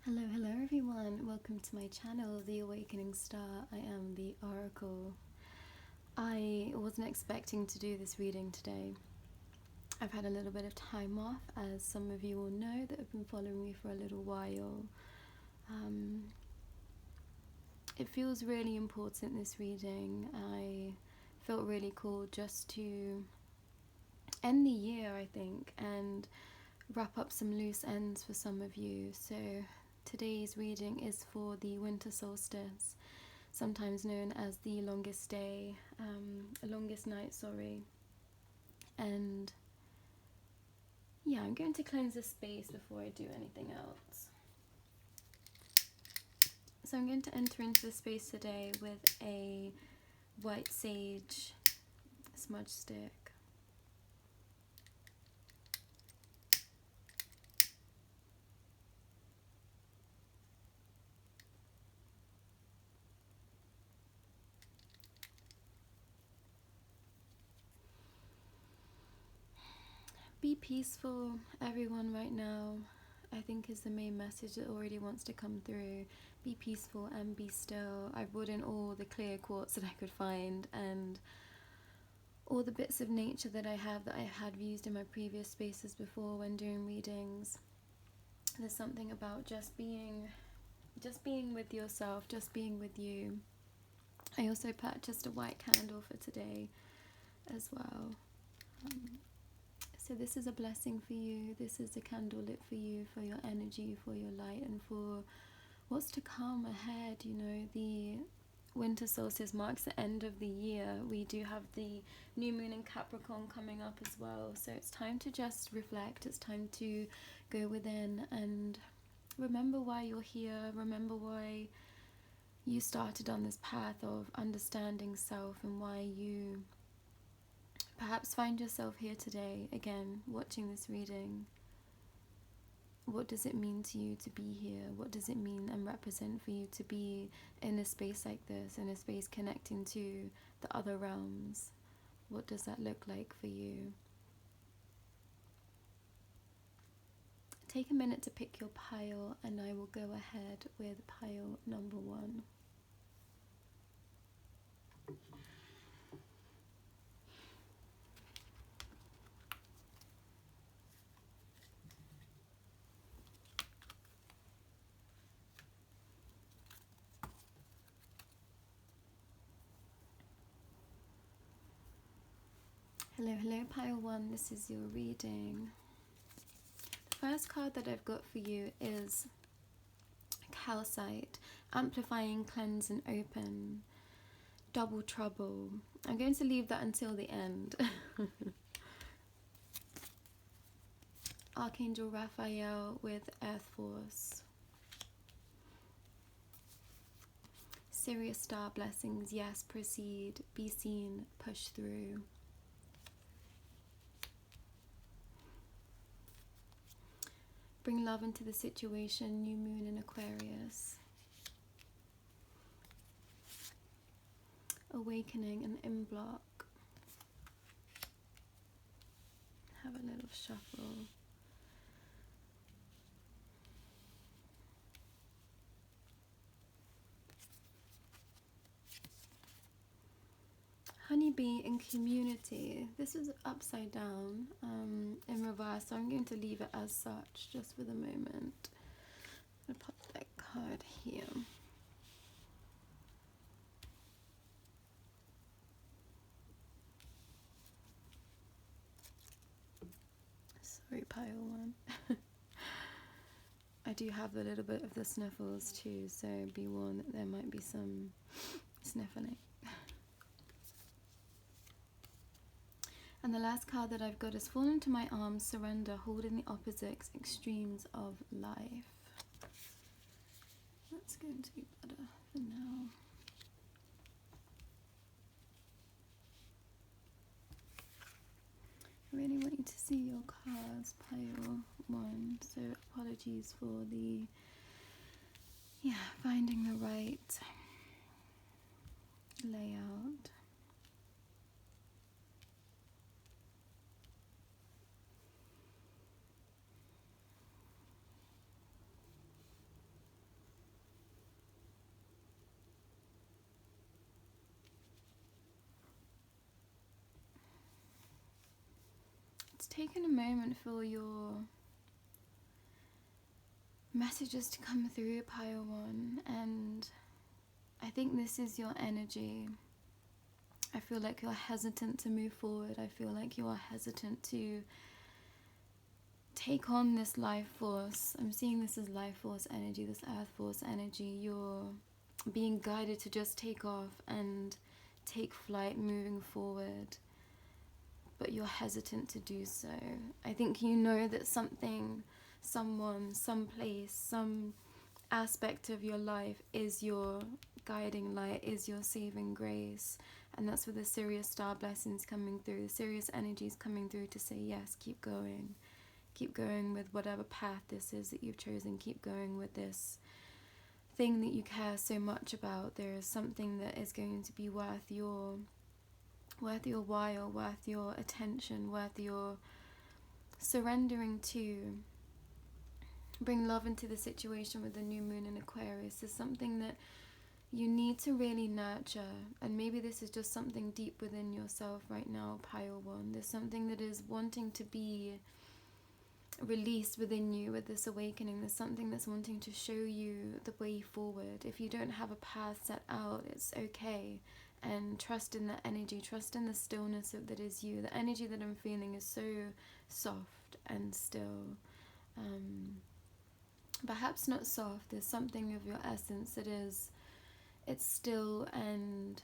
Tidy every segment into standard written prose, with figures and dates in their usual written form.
Hello, hello everyone. Welcome to my channel, The Awakening Star. I am the Oracle. I wasn't expecting to do this reading today. I've had a little bit of time off, as some of you will know that have been following me for a little while. It feels really important, this reading. I felt really cool just to end the year, I think, and wrap up some loose ends for some of you. So today's reading is for the winter solstice, sometimes known as the longest day, longest night, sorry. And yeah, I'm going to cleanse the space before I do anything else. So I'm going to enter into the space today with a white sage smudge stick. Be peaceful, everyone, right now, I think is the main message that already wants to come through. Be peaceful and be still. I brought in all the clear quartz that I could find and all the bits of nature that I have that I had used in my previous spaces before when doing readings. There's something about just being with yourself, just being with you. I also purchased a white candle for today as well. So this is a blessing for you. This is a candle lit for you, for your energy, for your light, and for what's to come ahead. You know, the winter solstice marks the end of the year. We do have the new moon in Capricorn coming up as well. So it's time to just reflect. It's time to go within and remember why you're here. Remember why you started on this path of understanding self and why you perhaps find yourself here today, again, watching this reading. What does it mean to you to be here? What does it mean and represent for you to be in a space like this, in a space connecting to the other realms? What does that look like for you? Take a minute to pick your pile, and I will go ahead with pile number 1. Hello, hello, pile 1. This is your reading. The first card that I've got for you is Calcite, Amplifying, Cleanse and Open. Double Trouble. I'm going to leave that until the end. Archangel Raphael with Earth Force. Sirius Starr Blessings. Yes, proceed. Be seen. Push through. Bring love into the situation. New moon in Aquarius. Awakening and in block. Have a little shuffle. Honeybee in community. This is upside down in reverse, so I'm going to leave it as such just for the moment. I'm going to pop that card here. Sorry, pile 1. I do have a little bit of the sniffles too, so be warned that there might be some sniffling. And the last card that I've got is Fall into My Arms, Surrender, Holding the Opposite Extremes of Life. That's going to be better for now. I really want you to see your cards, pile 1, so apologies for the, finding the right layout. taking a moment for your messages to come through, Pile 1, and I think this is your energy. I feel like you're hesitant to move forward. I feel like you are hesitant to take on this life force. I'm seeing this as life force energy, this earth force energy. You're being guided to just take off and take flight moving forward, but you're hesitant to do so. I think you know that something, someone, someplace, some aspect of your life is your guiding light, is your saving grace, and that's where the Sirius Starr blessings coming through, the Sirius energies coming through to say, yes, keep going with whatever path this is that you've chosen. Keep going with this thing that you care so much about. There is something that is going to be worth your while, worth your attention, worth your surrendering to. Bring love into the situation with the new moon in Aquarius. Is something that you need to really nurture, and maybe this is just something deep within yourself right now, Pile 1. There's something that is wanting to be released within you with this awakening. There's something that's wanting to show you the way forward. If you don't have a path set out, it's okay, and trust in that energy, trust in the stillness that is you. The energy that I'm feeling is so soft and still. Perhaps not soft, there's something of your essence that is, it's still and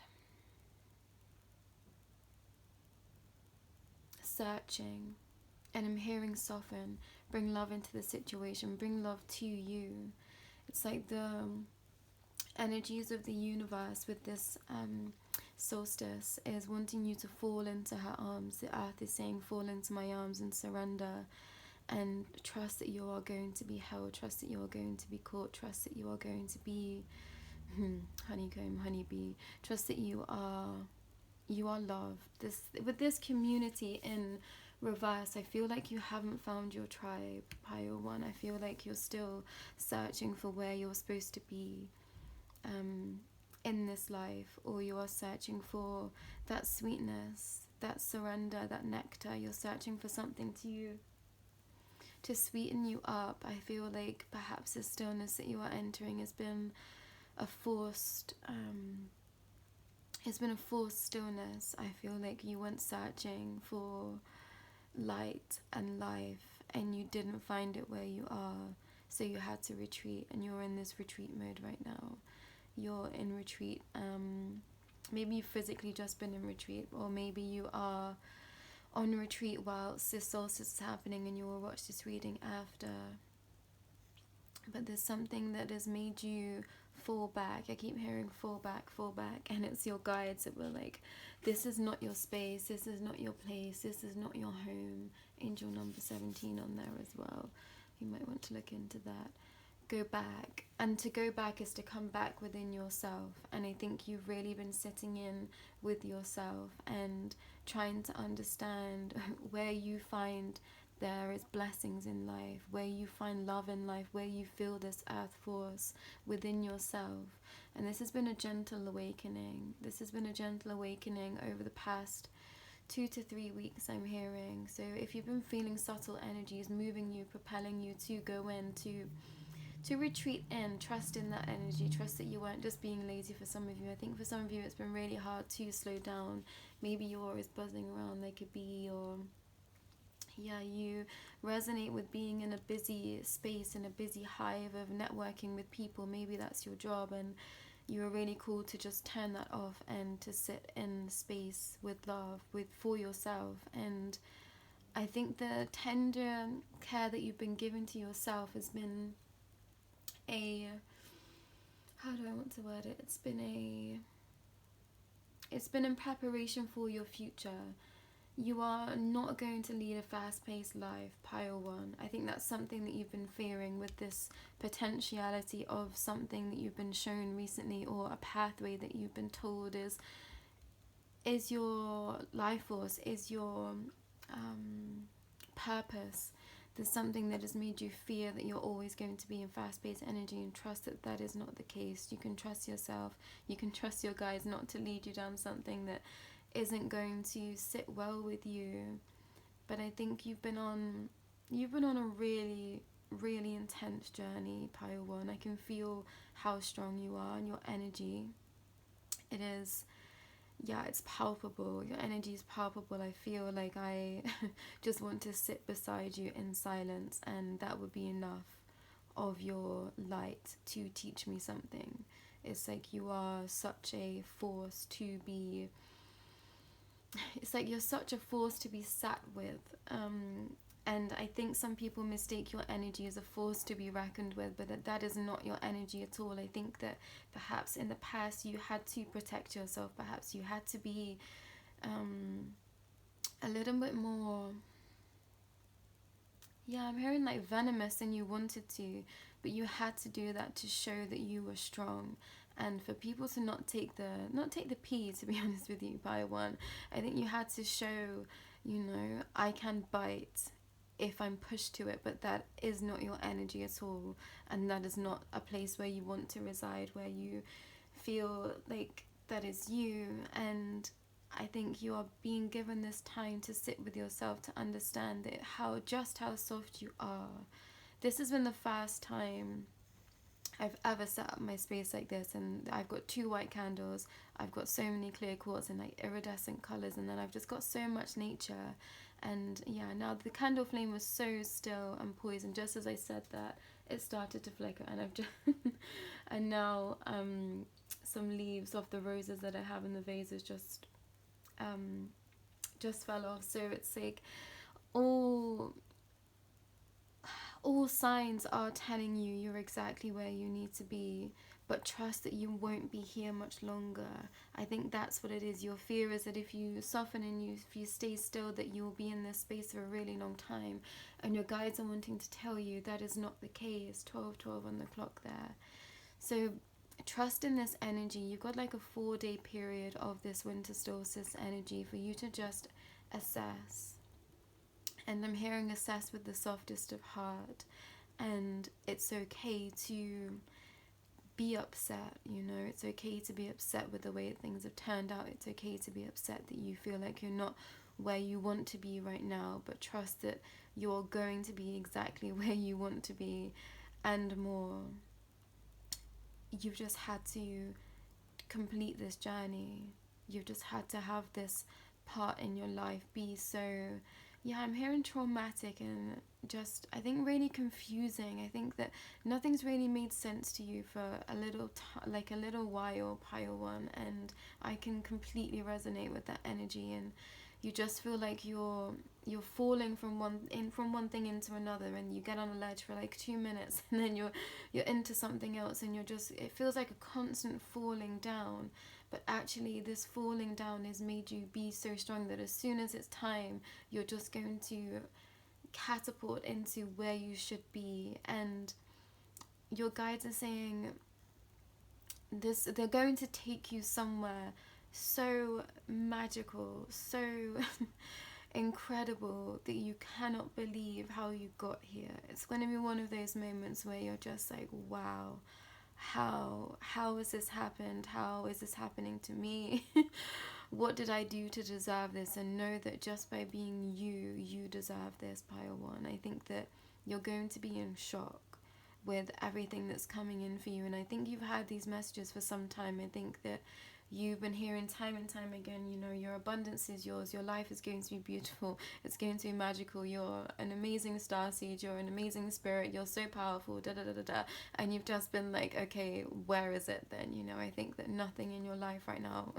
searching. And I'm hearing soften, bring love into the situation, bring love to you. It's like the energies of the universe with this solstice is wanting you to fall into her arms. The earth is saying, fall into my arms and surrender. And trust that you are going to be held, trust that you are going to be caught, trust that you are going to be honeycomb, honeybee. Trust that you are loved. With this community in reverse, I feel like you haven't found your tribe, Pile 1. I feel like you're still searching for where you're supposed to be in this life, or you are searching for that sweetness, that surrender, that nectar. You're searching for something to sweeten you up. I feel like perhaps the stillness that you are entering has been a forced stillness. I feel like you went searching for light and life and you didn't find it where you are, so you had to retreat, and you're in this retreat mode right now. You're in retreat. Maybe you've physically just been in retreat, or maybe you are on retreat whilst this solstice is happening and you will watch this reading after. But there's something that has made you fall back. I keep hearing fall back, and it's your guides that were like, this is not your space, this is not your place, this is not your home. Angel number 17 on there as well. You might want to look into that. Go back. And to go back is to come back within yourself. And I think you've really been sitting in with yourself and trying to understand where you find there is blessings in life, where you find love in life, where you feel this earth force within yourself. And this has been a gentle awakening. This has been a gentle awakening over the past 2 to 3 weeks, I'm hearing. So if you've been feeling subtle energies moving you, propelling you to go in, to retreat in, trust in that energy, trust that you weren't just being lazy. For some of you, I think for some of you it's been really hard to slow down. Maybe you're always buzzing around like a bee, or you resonate with being in a busy space, in a busy hive of networking with people. Maybe that's your job, and you're really cool to just turn that off and to sit in space with love, for yourself. And I think the tender care that you've been giving to yourself has been how do I want to word it? It's been in preparation for your future. You are not going to lead a fast-paced life, Pile 1. I think that's something that you've been fearing, with this potentiality of something that you've been shown recently, or a pathway that you've been told is your life force, is your purpose. There's something that has made you fear that you're always going to be in fast-paced energy, and trust that that is not the case. You can trust yourself. You can trust your guides not to lead you down something that isn't going to sit well with you. but I think you've been on a really, really intense journey, Pile 1. I can feel how strong you are and your energy. It is, yeah, it's palpable. Your energy is palpable. I feel like I just want to sit beside you in silence, and that would be enough of your light to teach me something. It's like you are such a force to be, it's like you're such a force to be sat with. And I think some people mistake your energy as a force to be reckoned with, but that is not your energy at all. I think that perhaps in the past you had to protect yourself. Perhaps you had to be a little bit more, yeah, I'm hearing like venomous than you wanted to, but you had to do that to show that you were strong. And for people to not take the P, to be honest with you, by one, I think you had to show, I can bite if I'm pushed to it, but that is not your energy at all, and that is not a place where you want to reside, where you feel like that is you. And I think you are being given this time to sit with yourself, to understand that how soft you are. This has been the first time I've ever set up my space like this, and I've got 2 white candles, I've got so many clear quartz and like iridescent colours, and then I've just got so much nature. And yeah, now the candle flame was so still and poised, and just as I said that, it started to flicker, and I've just and now some leaves off the roses that I have in the vases just fell off. So it's like all signs are telling you you're exactly where you need to be, but trust that you won't be here much longer. I think that's what it is. Your fear is that if you soften and if you stay still, that you will be in this space for a really long time, and your guides are wanting to tell you that is not the case. 12:12 on the clock there. So trust in this energy. You've got like a 4-day period of this winter solstice energy for you to just assess. And I'm hearing assess with the softest of heart. And it's okay to be upset, it's okay to be upset with the way things have turned out. It's okay to be upset that you feel like you're not where you want to be right now, but trust that you're going to be exactly where you want to be and more. You've just had to complete this journey. You've just had to have this part in your life be so, yeah, I'm hearing traumatic and just, I think, really confusing. I think that nothing's really made sense to you for a little while, Pile 1, and I can completely resonate with that energy. And you just feel like you're falling from one thing into another, and you get on a ledge for like 2 minutes, and then you're into something else, and it feels like a constant falling down. But actually, this falling down has made you be so strong that as soon as it's time, you're just going to catapult into where you should be. And your guides are saying this, they're going to take you somewhere so magical, so incredible that you cannot believe how you got here. It's going to be one of those moments where you're just like, wow, how has this happened? How is this happening to me? What did I do to deserve this? And know that just by being you deserve this, Pile 1. I think that you're going to be in shock with everything that's coming in for you. And I think you've had these messages for some time. I think that you've been hearing time and time again, your abundance is yours, your life is going to be beautiful, it's going to be magical, you're an amazing starseed, you're an amazing spirit, you're so powerful, and you've just been like, okay, where is it then? I think that nothing in your life right now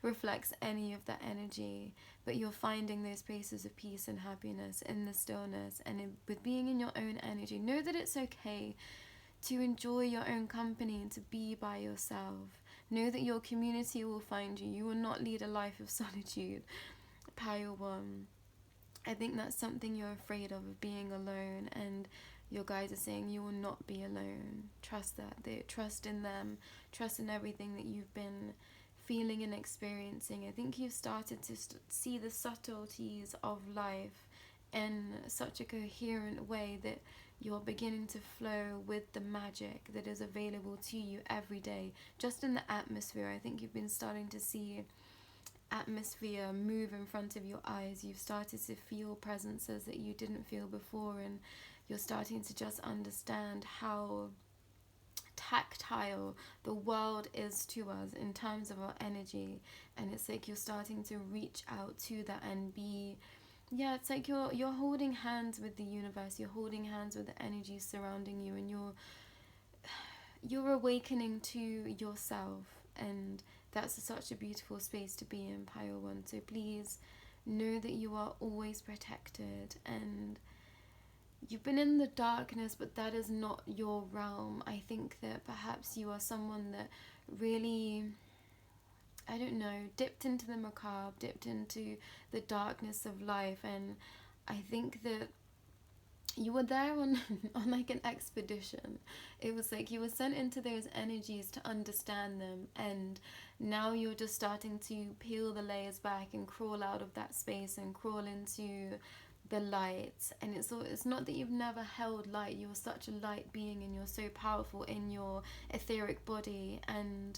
reflects any of that energy, but you're finding those places of peace and happiness in the stillness and with being in your own energy. Know that it's okay to enjoy your own company and to be by yourself. Know that your community will find you. You will not lead a life of solitude. Pile 1. I think that's something you're afraid of being alone, and your guides are saying you will not be alone. Trust that. Trust in them. Trust in everything that you've been feeling and experiencing. I think you've started to see the subtleties of life in such a coherent way that you're beginning to flow with the magic that is available to you every day, just in the atmosphere. I think you've been starting to see atmosphere move in front of your eyes. You've started to feel presences that you didn't feel before, and you're starting to just understand how tactile the world is to us in terms of our energy. And it's like you're starting to reach out to that and be, yeah, it's like you're holding hands with the universe, you're holding hands with the energy surrounding you, and you're awakening to yourself. And that's such a beautiful space to be in, Pile 1. So please know that you are always protected, and you've been in the darkness, but that is not your realm. I think that perhaps you are someone that really, I don't know, dipped into the macabre, dipped into the darkness of life. And I think that you were there on on like an expedition. It was like you were sent into those energies to understand them, and now you're just starting to peel the layers back and crawl out of that space and crawl into the light. And it's not that you've never held light. You're such a light being, and you're so powerful in your etheric body and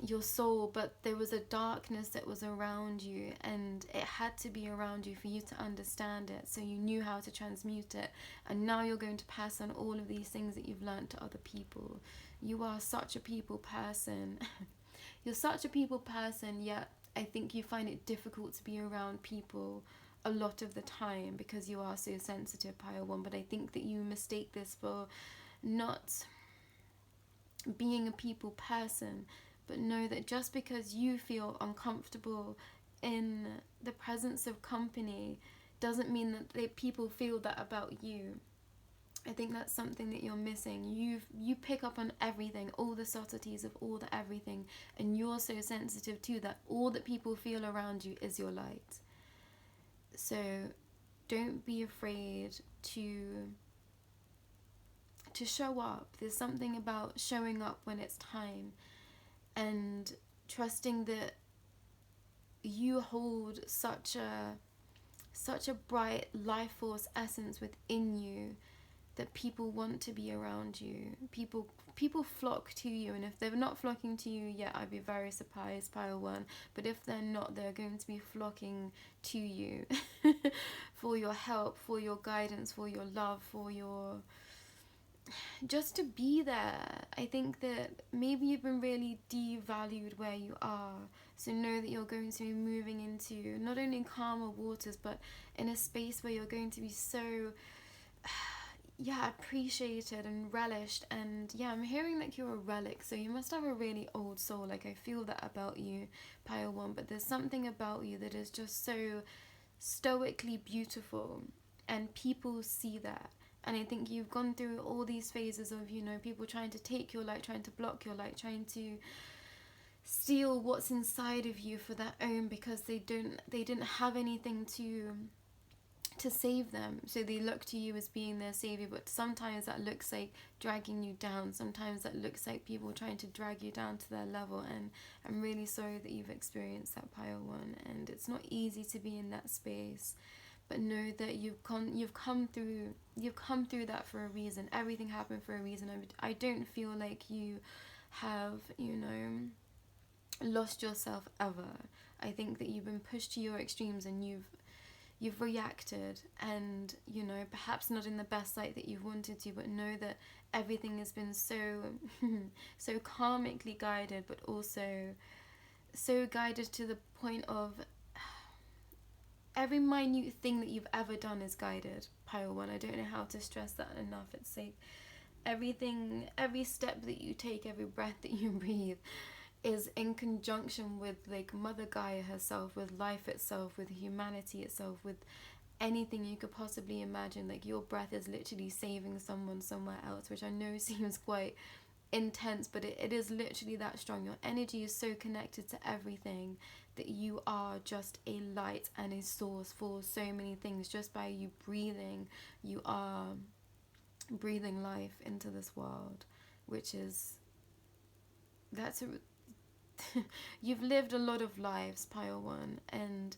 your soul, but there was a darkness that was around you, and it had to be around you for you to understand it, so you knew how to transmute it. And now you're going to pass on all of these things that you've learned to other people. You are such a people person. You're such a people person, yet I think you find it difficult to be around people a lot of the time because you are so sensitive, Pile 1. But I think that you mistake this for not being a people person. But know that just because you feel uncomfortable in the presence of company doesn't mean that people feel that about you. I think that's something that you're missing. You pick up on everything, all the subtleties of all the everything, and you're so sensitive to that. All that people feel around you is your light. So don't be afraid to show up. There's something about showing up when it's time, and trusting that you hold such a bright life force essence within you that people want to be around you. People flock to you, and if they're not flocking to you yet, I'd be very surprised, Pile 1. But if they're not, they're going to be flocking to you for your help, for your guidance, for your love, for your, just to be there. I think that maybe you've been really devalued where you are. So know that you're going to be moving into not only calmer waters, but in a space where you're going to be so appreciated and relished. And I'm hearing that you're a relic, so you must have a really old soul. Like, I feel that about you, Pile 1. But there's something about you that is just so stoically beautiful, and people see that. And I think you've gone through all these phases of, people trying to take your light, trying to block your light, trying to steal what's inside of you for their own, because they didn't have anything to save them. So they look to you as being their savior, but sometimes that looks like dragging you down. Sometimes that looks like people trying to drag you down to their level. And I'm really sorry that you've experienced that, Pile 1. And it's not easy to be in that space. But know that you've come through that for a reason. Everything happened for a reason. I don't feel like you have, lost yourself ever. I think that you've been pushed to your extremes, and you've reacted, and perhaps not in the best light that you've wanted to. But know that everything has been so so karmically guided, but also so guided to the point of every minute thing that you've ever done is guided, Pile 1. I don't know how to stress that enough. It's like everything, every step that you take, every breath that you breathe is in conjunction with like Mother Gaia herself, with life itself, with humanity itself, with anything you could possibly imagine. Like, your breath is literally saving someone somewhere else, which I know seems quite intense, but it is literally that strong. Your energy is so connected to everything that you are just a light and a source for so many things. Just by you breathing, you are breathing life into this world, which is, you've lived a lot of lives, Pile 1, and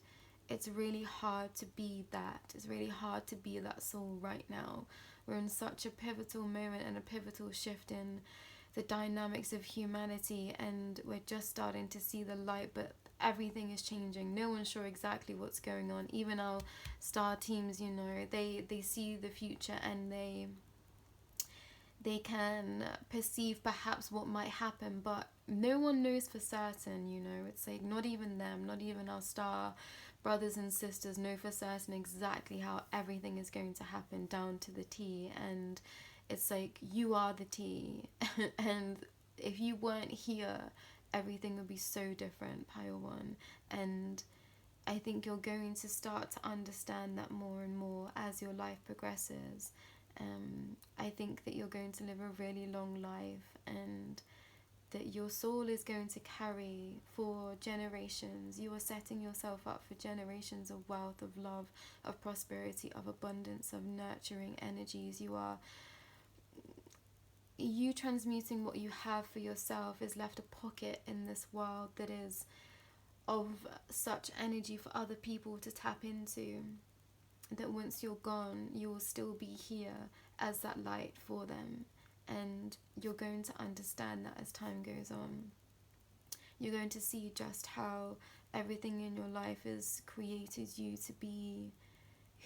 it's really hard to be that. It's really hard to be that soul right now. We're in such a pivotal moment and a pivotal shift in the dynamics of humanity, and we're just starting to see the light, but everything is changing. No one's sure exactly what's going on. Even our star teams, you know, they see the future, and they can perceive perhaps what might happen, but no one knows for certain, you know. It's like not even them, not even our star brothers and sisters know for certain exactly how everything is going to happen down to the T. And it's like, you are the T. And if you weren't here, everything would be so different, Pile One. And I think you're going to start to understand that more and more as your life progresses. I think that you're going to live a really long life, and that your soul is going to carry for generations. You are setting yourself up for generations of wealth, of love, of prosperity, of abundance, of nurturing energies. You transmuting what you have for yourself is left a pocket in this world that is of such energy for other people to tap into, that once you're gone, you will still be here as that light for them. And you're going to understand that as time goes on. You're going to see just how everything in your life has created you to be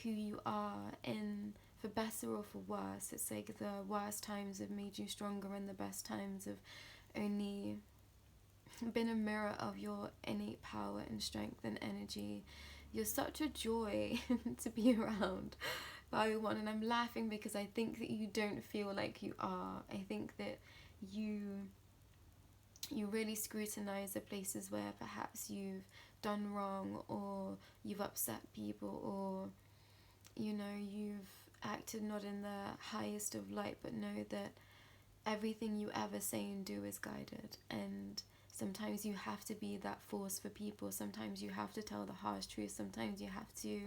who you are, in for better or for worse. It's like the worst times have made you stronger, and the best times have only been a mirror of your innate power and strength and energy. You're such a joy to be around, Value One, and I'm laughing because I think that you don't feel like you are. I think that you really scrutinize the places where perhaps you've done wrong, or you've upset people, or you know, you've acted not in the highest of light, but know that everything you ever say and do is guided. And sometimes you have to be that force for people. Sometimes you have to tell the harsh truth. Sometimes you have to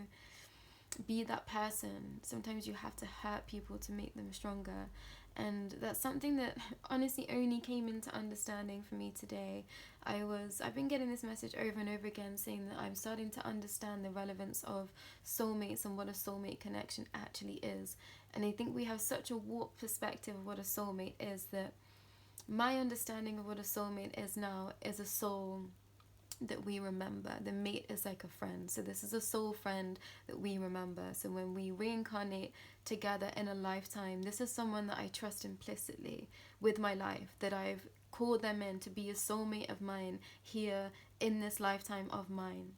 be that person. Sometimes you have to hurt people to make them stronger. And that's something that honestly only came into understanding for me today. I've been getting this message over and over again, saying that I'm starting to understand the relevance of soulmates and what a soulmate connection actually is. And I think we have such a warped perspective of what a soulmate is, that my understanding of what a soulmate is now is a soul that we remember. The mate is like a friend. So this is a soul friend that we remember. So when we reincarnate together in a lifetime, this is someone that I trust implicitly with my life, that I've called them in to be a soulmate of mine here in this lifetime of mine.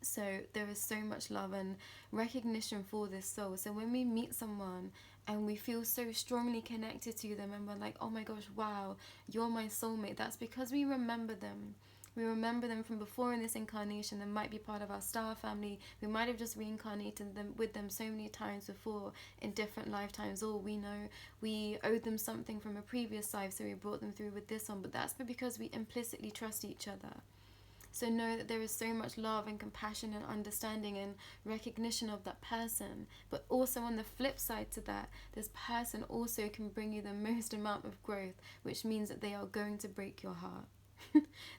So there is so much love and recognition for this soul. So when we meet someone and we feel so strongly connected to them, and we're like, oh my gosh, wow, you're my soulmate, that's because we remember them. We remember them from before in this incarnation. They might be part of our star family. We might have just reincarnated them with them so many times before in different lifetimes. Or we know we owed them something from a previous life, so we brought them through with this one. But that's because we implicitly trust each other. So know that there is so much love and compassion and understanding and recognition of that person. But also on the flip side to that, this person also can bring you the most amount of growth, which means that they are going to break your heart.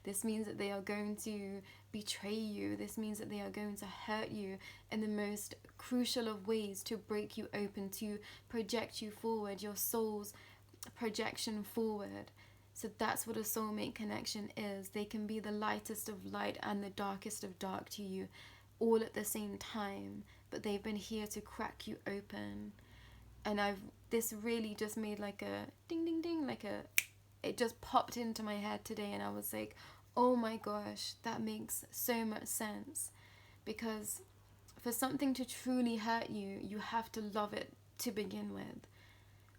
This means that they are going to betray you. This means that they are going to hurt you in the most crucial of ways, to break you open, to project you forward, your soul's projection forward. So that's what a soulmate connection is. They can be the lightest of light and the darkest of dark to you all at the same time, but they've been here to crack you open. And this really just made like a ding ding ding, it just popped into my head today, and I was like, oh my gosh, that makes so much sense. Because for something to truly hurt you, you have to love it to begin with.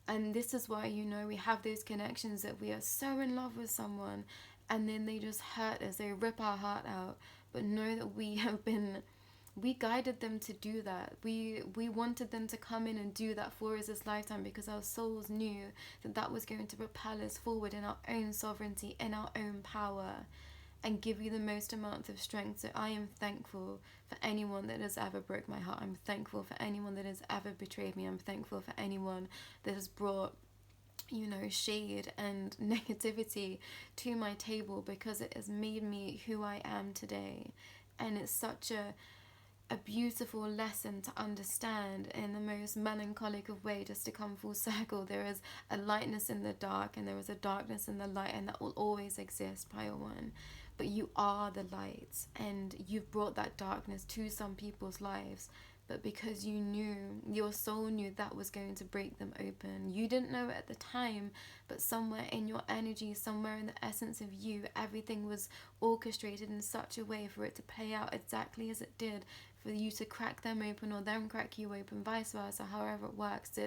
And this is why, you know, we have those connections that we are so in love with someone, and then they just hurt us, they rip our heart out. But know that we guided them to do that. We wanted them to come in and do that for us this lifetime, because our souls knew that that was going to propel us forward in our own sovereignty, in our own power, and give you the most amount of strength. So I am thankful for anyone that has ever broke my heart. I'm thankful for anyone that has ever betrayed me. I'm thankful for anyone that has brought, you know, shade and negativity to my table, because it has made me who I am today. And it's such a a beautiful lesson to understand in the most melancholic of way, just to come full circle. There is a lightness in the dark, and there is a darkness in the light, and that will always exist, Pile 1. But you are the light, and you've brought that darkness to some people's lives. But because you knew, your soul knew that was going to break them open. You didn't know it at the time, but somewhere in your energy, somewhere in the essence of you, everything was orchestrated in such a way for it to play out exactly as it did, for you to crack them open or them crack you open, vice versa, however it works.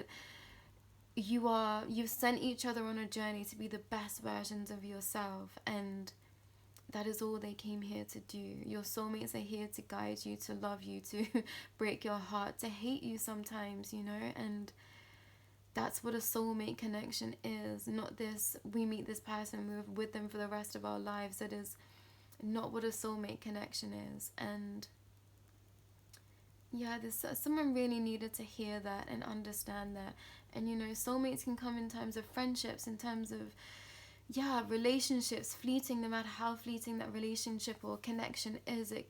You've sent each other on a journey to be the best versions of yourself, and that is all they came here to do. Your soulmates are here to guide you, to love you, to break your heart, to hate you sometimes, you know. And that's what a soulmate connection is. Not this, we meet this person, we're with them for the rest of our lives. That is not what a soulmate connection is. And yeah, someone really needed to hear that and understand that. And you know, soulmates can come in terms of friendships, in terms of relationships, fleeting, no matter how fleeting that relationship or connection is. It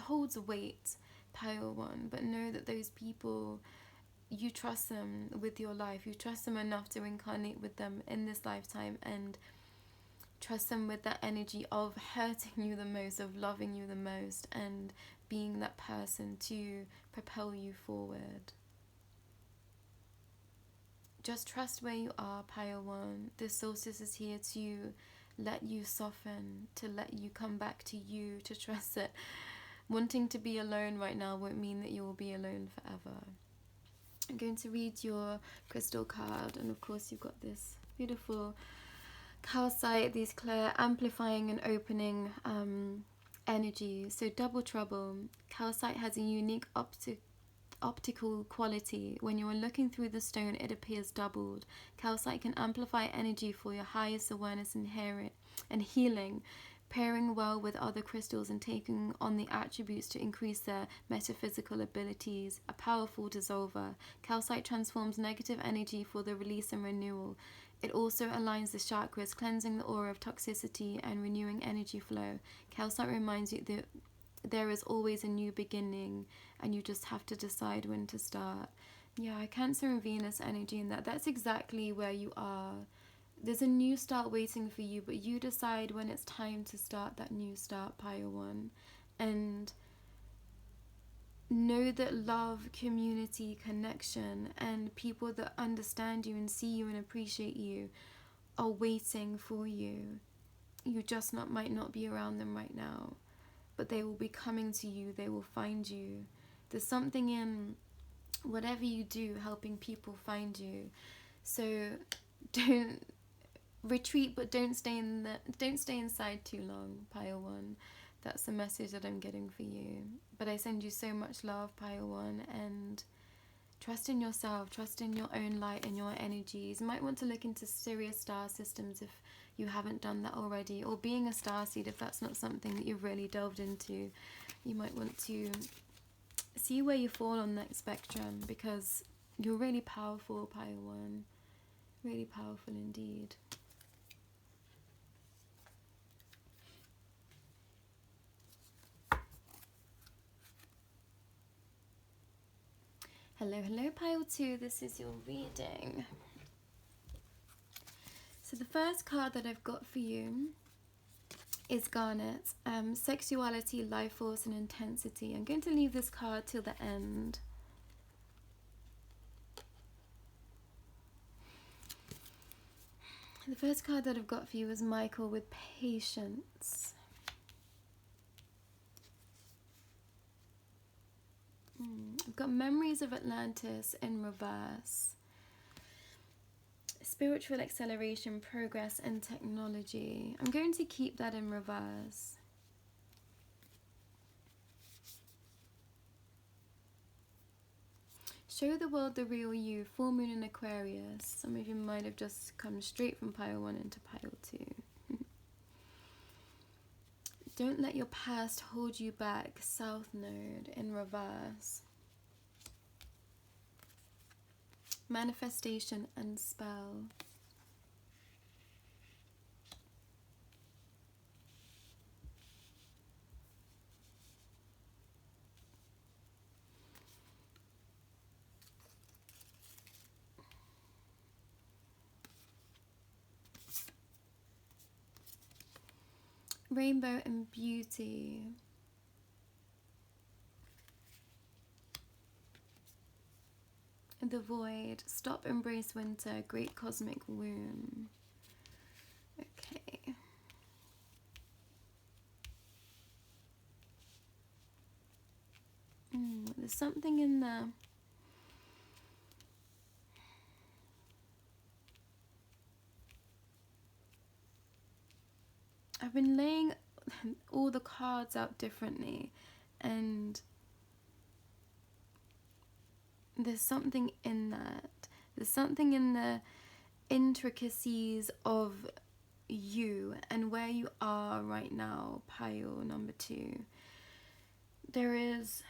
holds weight, Pile 1. But know that those people, you trust them with your life. You trust them enough to incarnate with them in this lifetime, and trust them with that energy of hurting you the most, of loving you the most, and being that person to propel you forward. Just trust where you are, Pile 1. This solstice is here to let you soften, to let you come back to you, to trust that wanting to be alone right now won't mean that you will be alone forever. I'm going to read your crystal card, and of course you've got this beautiful calcite, these clear amplifying and opening energies. So double trouble. Calcite has a unique optical quality. When you are looking through the stone, it appears doubled. Calcite can amplify energy for your highest awareness and healing, pairing well with other crystals and taking on the attributes to increase their metaphysical abilities. A powerful dissolver. Calcite transforms negative energy for the release and renewal. It also aligns the chakras, cleansing the aura of toxicity and renewing energy flow. Calcite reminds you that there is always a new beginning, and you just have to decide when to start. Yeah, Cancer and Venus energy in that. That's exactly where you are. There's a new start waiting for you, but you decide when it's time to start that new start, Pile 1. And know that love, community, connection, and people that understand you and see you and appreciate you are waiting for you. You just might not be around them right now, but they will be coming to you. They will find you. There's something in whatever you do helping people find you. So don't retreat, but don't stay inside too long, Pile 1. That's the message that I'm getting for you. But I send you so much love, Pile 1, and trust in yourself, trust in your own light and your energies. You might want to look into serious star systems if you haven't done that already, or being a starseed if that's not something that you've really delved into. You might want to see where you fall on that spectrum, because you're really powerful, Pile 1. Really powerful indeed. Hello, Pile 2. This is your reading. So the first card that I've got for you is Garnet. Sexuality, life force, and intensity. I'm going to leave this card till the end. The first card that I've got for you is Michael with patience. I've got memories of Atlantis in reverse. Spiritual acceleration, progress, and technology. I'm going to keep that in reverse. Show the world the real you, full moon in Aquarius. Some of you might have just come straight from Pile 1 into Pile 2. Don't let your past hold you back, South Node in reverse. Manifestation and spell. Rainbow and beauty. The void. Stop, embrace winter. Great cosmic womb. Okay. There's something in there. I've been laying all the cards out differently, and there's something in that. There's something in the intricacies of you and where you are right now, pile number 2. There is,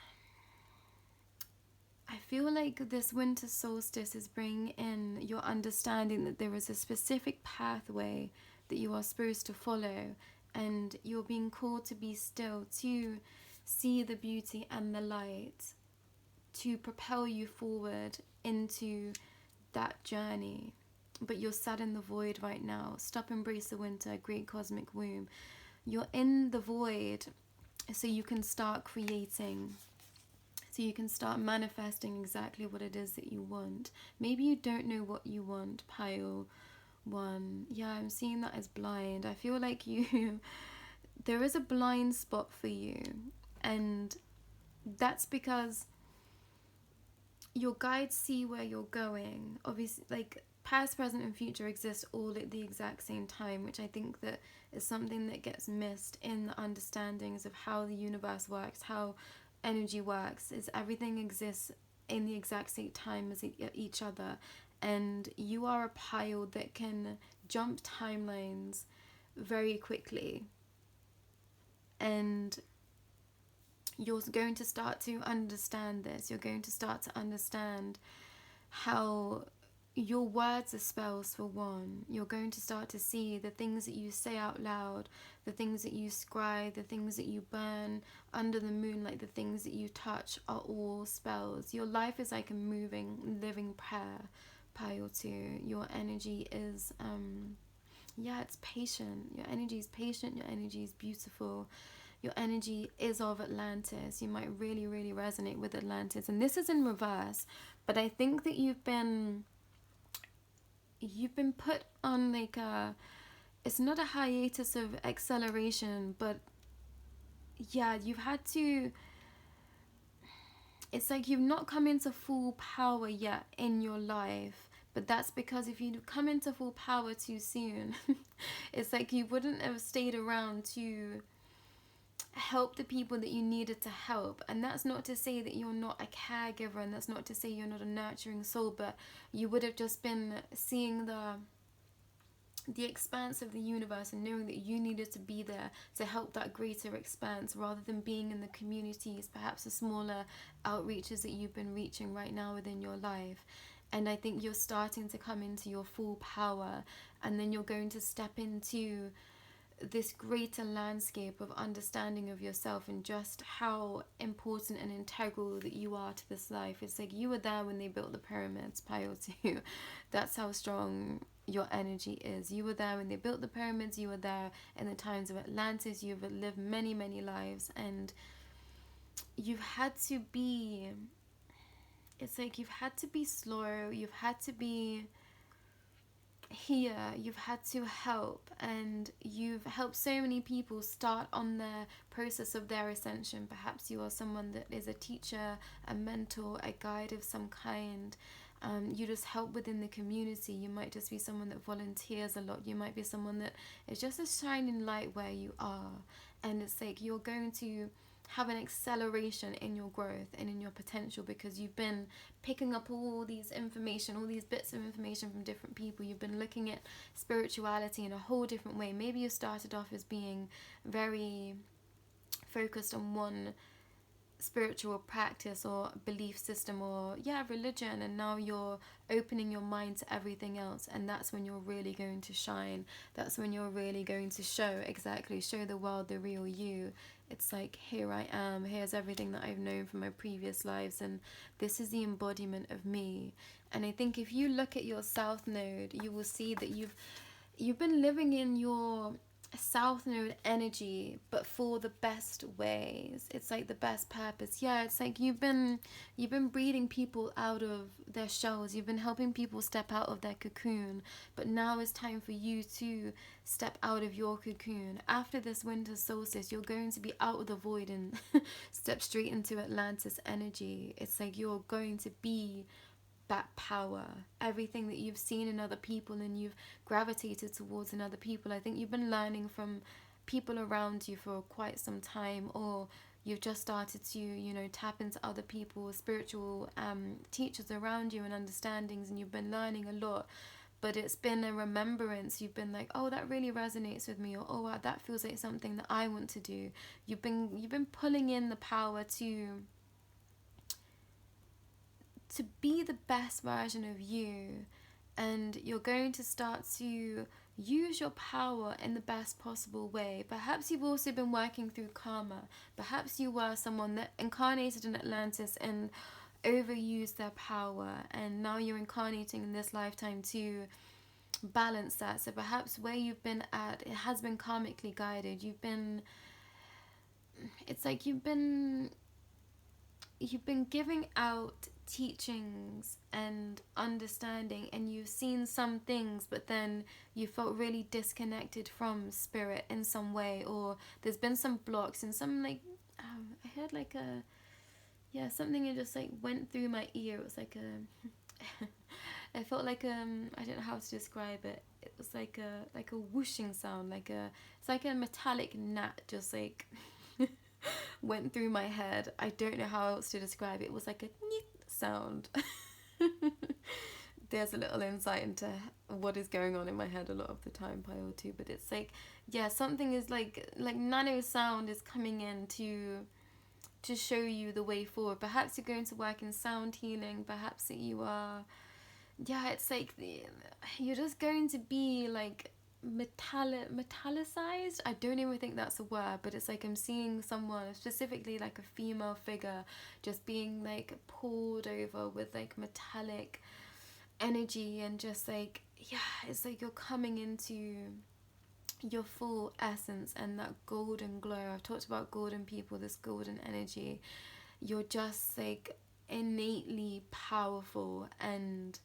I feel like this winter solstice is bringing in your understanding that there is a specific pathway that you are supposed to follow, and you're being called to be still, to see the beauty and the light, to propel you forward into that journey. But you're sat in the void right now. Stop, embrace the winter, great cosmic womb. You're in the void so you can start creating, so you can start manifesting exactly what it is that you want. Maybe you don't know what you want, pile 1. Yeah, I'm seeing that as blind. I feel like there is a blind spot for you, and that's because your guides see where you're going. Obviously, like, past, present, and future exist all at the exact same time, which I think that is something that gets missed in the understandings of how the universe works, how energy works, is everything exists in the exact same time as each other. And you are a pile that can jump timelines very quickly. And you're going to start to understand this. You're going to start to understand how your words are spells, for one. You're going to start to see the things that you say out loud, the things that you scribe, the things that you burn under the moonlight, the things that you touch are all spells. Your life is like a moving, living prayer, pile 2. Your energy is, it's patient. Your energy is patient. Your energy is beautiful. Your energy is of Atlantis. You might really, really resonate with Atlantis. And this is in reverse. But I think that you've been put on like it's not a hiatus of acceleration, but yeah, you've had to, it's like you've not come into full power yet in your life. But that's because if you come into full power too soon, it's like you wouldn't have stayed around to help the people that you needed to help. And that's not to say that you're not a caregiver, and that's not to say you're not a nurturing soul, but you would have just been seeing the expanse of the universe and knowing that you needed to be there to help that greater expanse, rather than being in the communities, perhaps the smaller outreaches that you've been reaching right now within your life. And I think you're starting to come into your full power, and then you're going to step into this greater landscape of understanding of yourself and just how important and integral that you are to this life. It's like you were there when they built the pyramids, pile 2. That's how strong your energy is. You were there when they built the pyramids. You were there in the times of Atlantis. You've lived many, many lives, and you've had to be, it's like you've had to be slow. You've had to be here, you've had to help, and you've helped so many people start on the process of their ascension. Perhaps you are someone that is a teacher, a mentor, a guide of some kind. You just help within the community. You might just be someone that volunteers a lot. You might be someone that is just a shining light where you are, and it's like you're going to have an acceleration in your growth and in your potential, because you've been picking up all these information, all these bits of information from different people. You've been looking at spirituality in a whole different way. Maybe you started off as being very focused on one spiritual practice or belief system or religion, and now you're opening your mind to everything else, and that's when you're really going to shine. That's when you're really going to show the world the real you. It's like, here I am, here's everything that I've known from my previous lives, and this is the embodiment of me. And I think if you look at your South Node, you will see that you've been living in your South Node energy, but for the best ways. It's like the best purpose. Yeah, it's like you've been breeding people out of their shells. You've been helping people step out of their cocoon, but now it's time for you to step out of your cocoon. After this winter solstice, you're going to be out of the void and step straight into Atlantis energy. It's like you're going to be that power, everything that you've seen in other people and you've gravitated towards in other people. I think you've been learning from people around you for quite some time, or you've just started to, tap into other people, spiritual teachers around you and understandings, and you've been learning a lot. But it's been a remembrance. You've been like, oh, that really resonates with me, or oh, wow, that feels like something that I want to do. You've been pulling in the power to be the best version of you, and you're going to start to use your power in the best possible way. Perhaps you've also been working through karma. Perhaps you were someone that incarnated in Atlantis and overused their power, and now you're incarnating in this lifetime to balance that. So perhaps where you've been at, it has been karmically guided. It's like you've been giving out teachings and understanding, and you've seen some things, but then you felt really disconnected from spirit in some way, or there's been some blocks and some I heard something that just went through my ear. It was like a I felt like I don't know how to describe it. It was like a whooshing sound, it's like a metallic gnat just went through my head. I don't know how else to describe it. It was like a sound. There's a little insight into what is going on in my head a lot of the time, Pio too. But it's something is like nano sound is coming in to show you the way forward. Perhaps you're going to work in sound healing. Perhaps that you are. Yeah, it's you're just going to be metallicized. I don't even think that's a word, but it's I'm seeing someone, specifically a female figure, just being poured over with metallic energy, and just it's you're coming into your full essence and that golden glow. I've talked about golden people, this golden energy. You're just innately powerful, and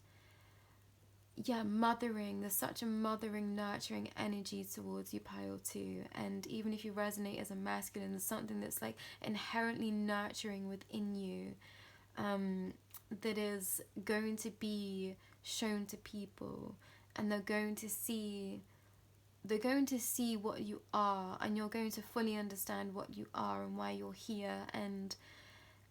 mothering. There's such a mothering, nurturing energy towards you, Pile too. And even if you resonate as a masculine, there's something that's inherently nurturing within you, that is going to be shown to people, and they're going to see what you are, and you're going to fully understand what you are and why you're here, and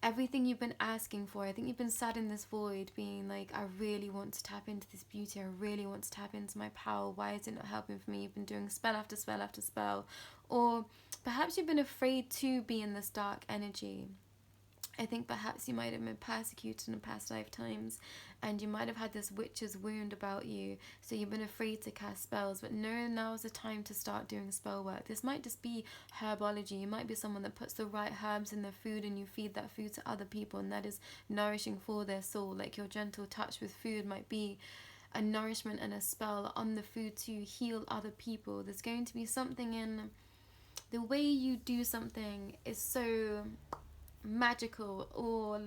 everything you've been asking for. I think you've been sat in this void being I really want to tap into this beauty. I really want to tap into my power. Why is it not helping for me? You've been doing spell after spell after spell. Or perhaps you've been afraid to be in this dark energy. I think perhaps you might have been persecuted in past lifetimes, and you might have had this witch's wound about you, so you've been afraid to cast spells. But no, now's the time to start doing spell work. This might just be herbology. You might be someone that puts the right herbs in their food, and you feed that food to other people, and that is nourishing for their soul. Your gentle touch with food might be a nourishment and a spell on the food to heal other people. There's going to be something in the way you do something is so magical, or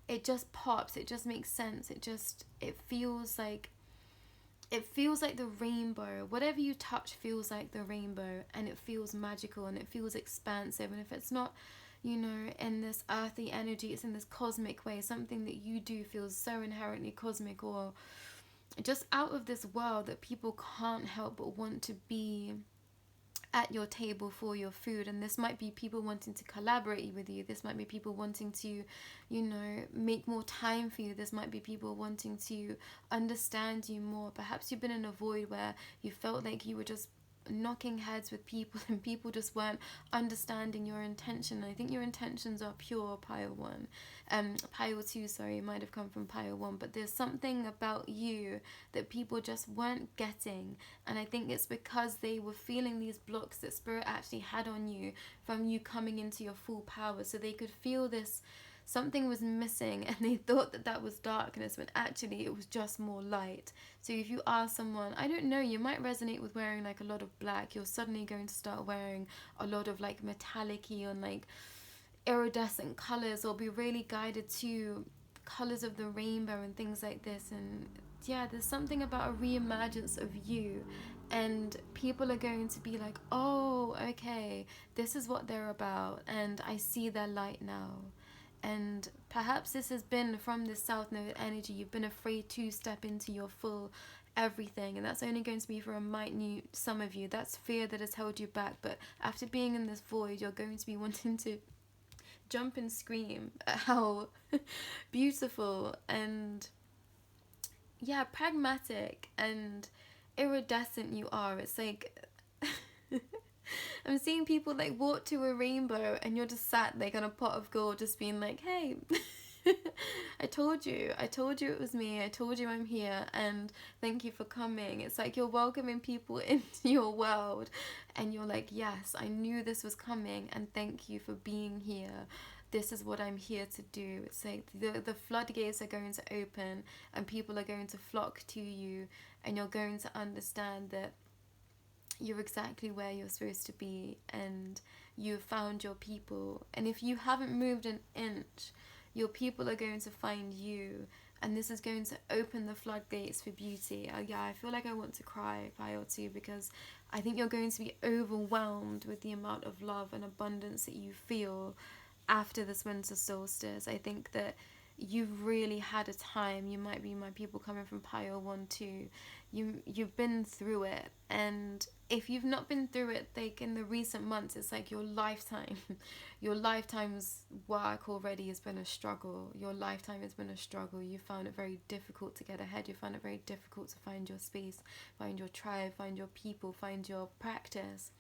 it just pops, it just makes sense, it feels like the rainbow. Whatever you touch feels like the rainbow, and it feels magical, and it feels expansive. And if it's not in this earthy energy, it's in this cosmic way. Something that you do feels so inherently cosmic, or just out of this world, that people can't help but want to be at your table for your food. And this might be people wanting to collaborate with you. This might be people wanting to make more time for you. This might be people wanting to understand you more. Perhaps you've been in a void where you felt like you were just knocking heads with people, and people just weren't understanding your intention. I think your intentions are pure, Pile 1. Pile 2, sorry, might have come from Pile 1, but there's something about you that people just weren't getting, and I think it's because they were feeling these blocks that Spirit actually had on you from you coming into your full power. So they could feel this something was missing, and they thought that that was darkness, when actually it was just more light. So if you are someone, I don't know, you might resonate with wearing like a lot of black, you're suddenly going to start wearing a lot of like metallic-y and like iridescent colors, or be really guided to colors of the rainbow and things like this. And yeah, there's something about a reemergence of you, and people are going to be like, oh, okay, this is what they're about, and I see their light now. And perhaps this has been from the South Node energy. You've been afraid to step into your full everything, and that's only going to be for a minute some of you. That's fear that has held you back. But after being in this void, you're going to be wanting to jump and scream at how beautiful and, yeah, pragmatic and iridescent you are. It's like I'm seeing people like walk to a rainbow, and you're just sat like on a pot of gold, just being like, hey, I told you it was me, I told you I'm here, and thank you for coming. It's like you're welcoming people into your world, and you're like, yes, I knew this was coming, and thank you for being here. This is what I'm here to do. It's like the floodgates are going to open, and people are going to flock to you, and you're going to understand that you're exactly where you're supposed to be, and you've found your people. And if you haven't moved an inch, your people are going to find you, and this is going to open the floodgates for beauty. Yeah, I feel like I want to cry, Pile, too, because I think you're going to be overwhelmed with the amount of love and abundance that you feel after this winter solstice. I think that you've really had a time. You might be my people coming from Pile 1, 2. You've been through it, and if you've not been through it, like in the recent months, it's like your lifetime's work already has been a struggle. Your lifetime has been a struggle. You found it very difficult to get ahead. You found it very difficult to find your space, find your tribe, find your people, find your practice.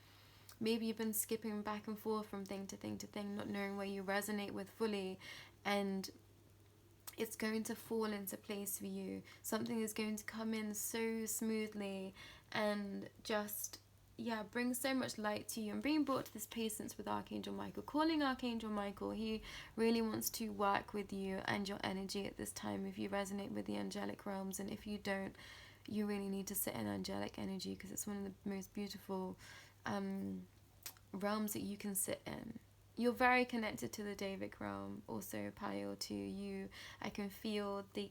Maybe you've been skipping back and forth from thing to thing to thing, not knowing where you resonate with fully, and it's going to fall into place for you. Something is going to come in so smoothly and just, yeah, bring so much light to you, and being brought to this patience with Archangel Michael. Calling Archangel Michael, he really wants to work with you and your energy at this time if you resonate with the angelic realms. And if you don't, you really need to sit in angelic energy, because it's one of the most beautiful realms that you can sit in. You're very connected to the Davic realm, also Pile too. I can feel the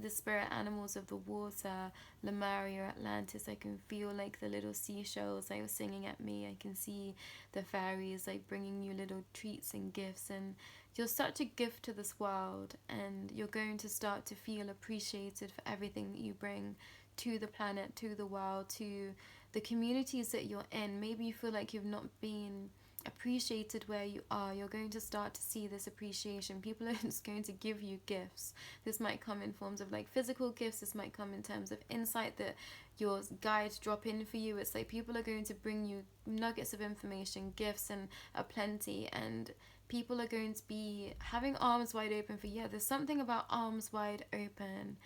spirit animals of the water, Lemuria, Atlantis. I can feel like the little seashells like singing at me. I can see the fairies like bringing you little treats and gifts, and you're such a gift to this world, and you're going to start to feel appreciated for everything that you bring to the planet, to the world, to the communities that you're in. Maybe you feel like you've not been appreciated where you are. You're going to start to see this appreciation. People are just going to give you gifts. This might come in forms of like physical gifts. This might come in terms of insight that your guides drop in for you. It's like people are going to bring you nuggets of information, gifts, and aplenty, and people are going to be having arms wide open for you. Yeah, there's something about arms wide open.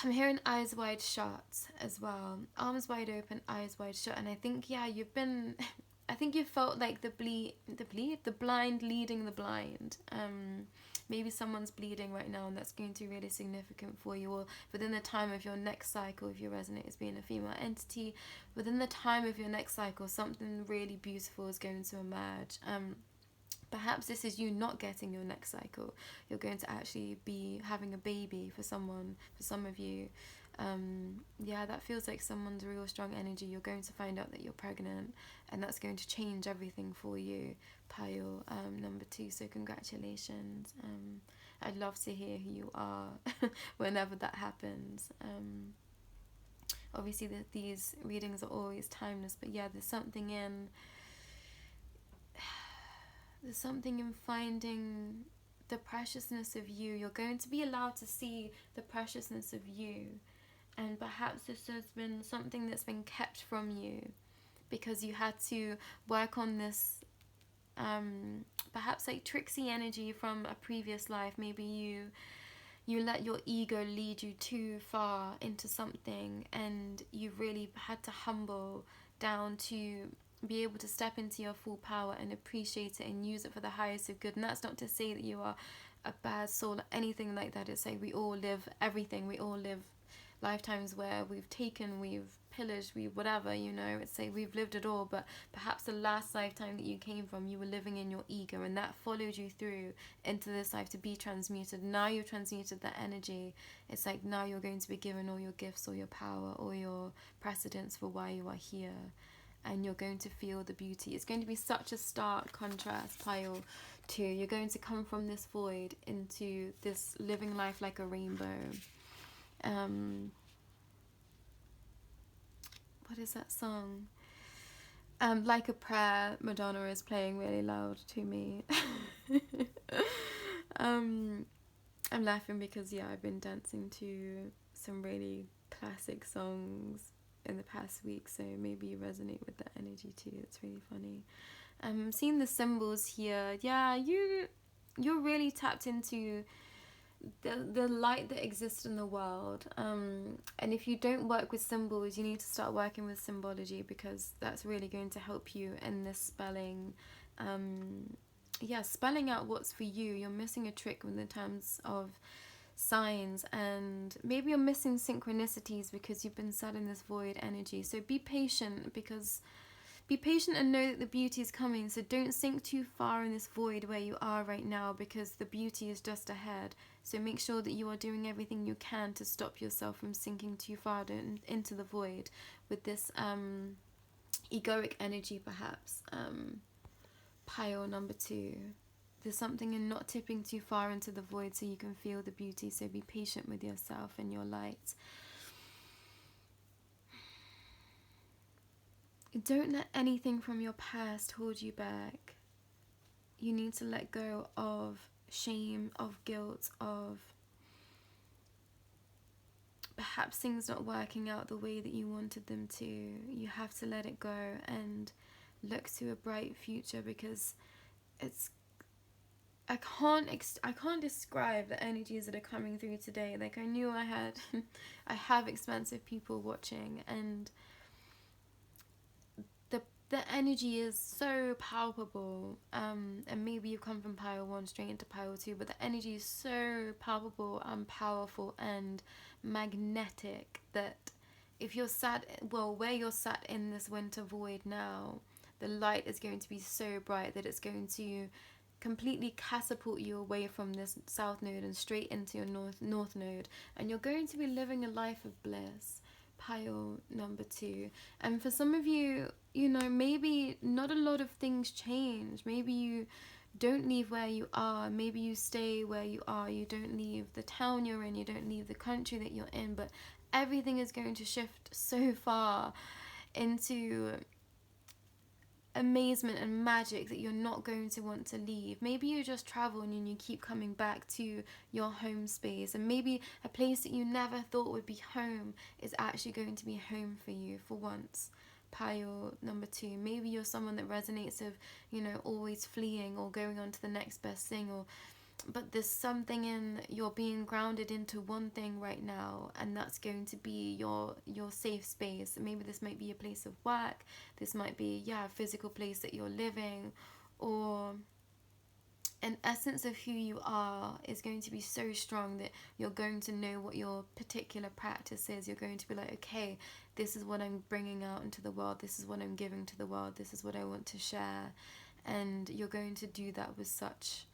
I'm hearing eyes wide shut as well. Arms wide open, eyes wide shut. And I think, yeah, I think you felt like the blind leading the blind. Maybe someone's bleeding right now, and that's going to be really significant for you. Or within the time of your next cycle, if you resonate as being a female entity, within the time of your next cycle, something really beautiful is going to emerge. Perhaps this is you not getting your next cycle. You're going to actually be having a baby for some of you. Yeah, that feels like someone's real strong energy. You're going to find out that you're pregnant, and that's going to change everything for you, Pile number 2. So congratulations. I'd love to hear who you are whenever that happens. Obviously these readings are always timeless, but yeah, there's something in finding the preciousness of you. You're going to be allowed to see the preciousness of you. And perhaps this has been something that's been kept from you because you had to work on this, perhaps like tricksy energy from a previous life. Maybe you let your ego lead you too far into something, and you really had to humble down to be able to step into your full power and appreciate it and use it for the highest of good. And that's not to say that you are a bad soul or anything like that. It's like we all live everything. We all live lifetimes where we've taken, we've pillaged, we whatever, you know. It's like we've lived it all, but perhaps the last lifetime that you came from, you were living in your ego, and that followed you through into this life to be transmuted. Now you've transmuted that energy. It's like now you're going to be given all your gifts, all your power, all your precedence for why you are here, and you're going to feel the beauty. It's going to be such a stark contrast, Pile, to you're going to come from this void into this living life like a rainbow. What is that song? Like a Prayer, Madonna is playing really loud to me. I'm laughing because, yeah, I've been dancing to some really classic songs in the past week, so maybe you resonate with that energy too. It's really funny. Seeing the symbols here, yeah, you're really tapped into the light that exists in the world, and if you don't work with symbols, you need to start working with symbology, because that's really going to help you in this spelling. Spelling out what's for you. You're missing a trick in the terms of signs, and maybe you're missing synchronicities because you've been sat in this void energy. So be patient, and know that the beauty is coming. So don't sink too far in this void where you are right now, because the beauty is just ahead. So make sure that you are doing everything you can to stop yourself from sinking too far into the void with this egoic energy, perhaps. Pile number 2. There's something in not tipping too far into the void so you can feel the beauty. So be patient with yourself and your light. Don't let anything from your past hold you back. You need to let go of shame, of guilt, of perhaps things not working out the way that you wanted them to. You have to let it go and look to a bright future, because I can't describe the energies that are coming through today. Like, I knew I have expansive people watching, and the energy is so palpable, and maybe you come from pile 1 straight into pile 2, but the energy is so palpable and powerful and magnetic that if you're where you're sat in this winter void now, the light is going to be so bright that it's going to completely catapult you away from this south node and straight into your north node, and you're going to be living a life of bliss. Pile number 2. And for some of you, you know, maybe not a lot of things change. Maybe you don't leave where you are. Maybe you stay where you are. You don't leave the town you're in. You don't leave the country that you're in. But everything is going to shift so far into amazement and magic that you're not going to want to leave. Maybe you just travel and you keep coming back to your home space, and maybe a place that you never thought would be home is actually going to be home for you for once. Pile number 2. Maybe you're someone that resonates with, you know, always fleeing or going on to the next best thing, but there's something in you're being grounded into one thing right now, and that's going to be your safe space. Maybe this might be a place of work, this might be a physical place that you're living, or an essence of who you are is going to be so strong that you're going to know what your particular practice is. You're going to be like, okay, this is what I'm bringing out into the world, this is what I'm giving to the world, this is what I want to share, and you're going to do that with such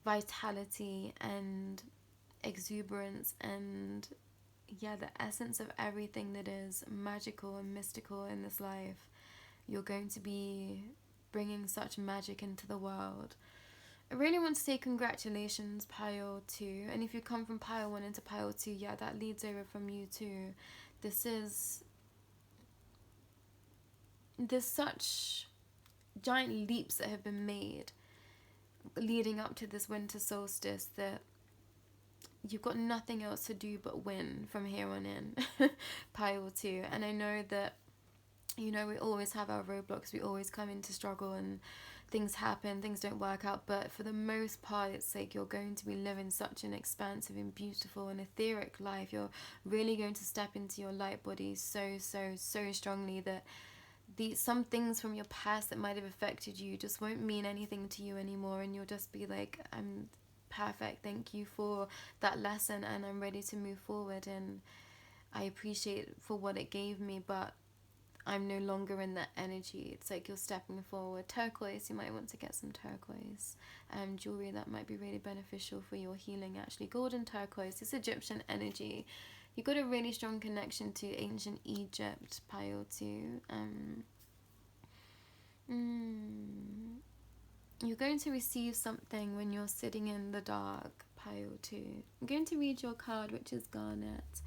vitality and exuberance and the essence of everything that is magical and mystical in this life. You're going to be bringing such magic into the world. I really want to say congratulations, pile 2, and if you come from pile 1 into pile 2, that leads over from you too. There's such giant leaps that have been made leading up to this winter solstice that you've got nothing else to do but win from here on in. Pile 2. And I know that, you know, we always have our roadblocks, we always come into struggle and things happen, things don't work out, but for the most part it's like you're going to be living such an expansive and beautiful and etheric life. You're really going to step into your light body so strongly that some things from your past that might have affected you just won't mean anything to you anymore, and you'll just be like, I'm perfect, thank you for that lesson, and I'm ready to move forward, and I appreciate for what it gave me, but I'm no longer in that energy. It's like you're stepping forward. Turquoise, you might want to get some turquoise jewelry. That might be really beneficial for your healing, actually. Gold and turquoise, it's Egyptian energy. You got a really strong connection to ancient Egypt, Pile too. You're going to receive something when you're sitting in the dark, Pile too. I'm going to read your card, which is Garnet.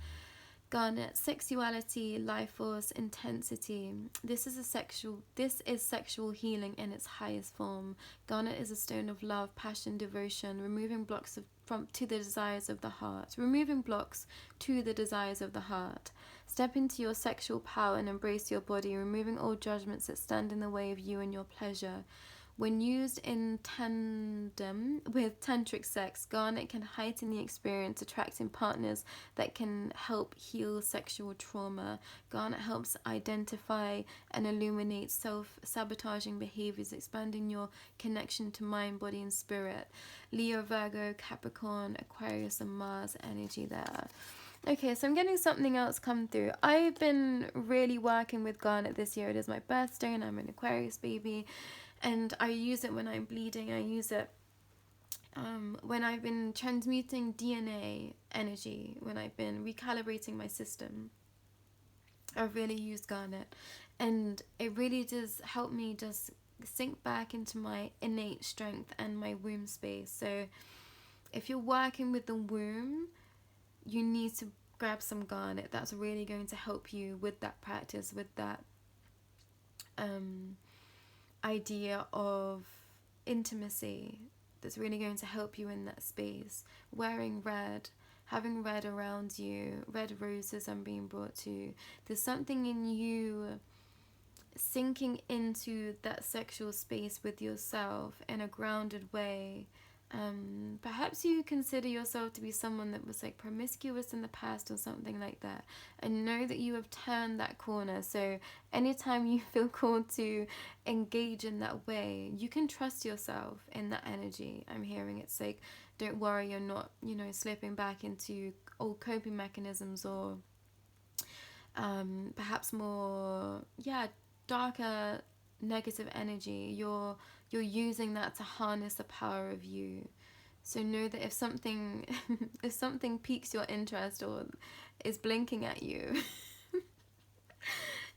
Garnet, sexuality, life force, intensity. This is sexual healing in its highest form. Garnet is a stone of love, passion, devotion, removing blocks to the desires of the heart. Removing blocks to the desires of the heart. Step into your sexual power and embrace your body, removing all judgments that stand in the way of you and your pleasure. When used in tandem with tantric sex, Garnet can heighten the experience, attracting partners that can help heal sexual trauma. Garnet helps identify and illuminate self-sabotaging behaviors, expanding your connection to mind, body, and spirit. Leo, Virgo, Capricorn, Aquarius, and Mars energy there. Okay, so I'm getting something else come through. I've been really working with Garnet this year. It is my birthstone. I'm an Aquarius baby. And I use it when I'm bleeding. I use it when I've been transmuting DNA energy, when I've been recalibrating my system. I've really used Garnet. And it really does help me just sink back into my innate strength and my womb space. So if you're working with the womb, you need to grab some Garnet. That's really going to help you with that practice, with that idea of intimacy. That's really going to help you in that space. Wearing red, having red around you, red roses I'm being brought to. There's something in you sinking into that sexual space with yourself in a grounded way. Perhaps you consider yourself to be someone that was like promiscuous in the past or something like that, and know that you have turned that corner. So anytime you feel called to engage in that way, you can trust yourself in that energy. I'm hearing it's like, don't worry, you're not, slipping back into old coping mechanisms, or perhaps more darker negative energy. You're using that to harness the power of you. So know that if something if something piques your interest or is blinking at you,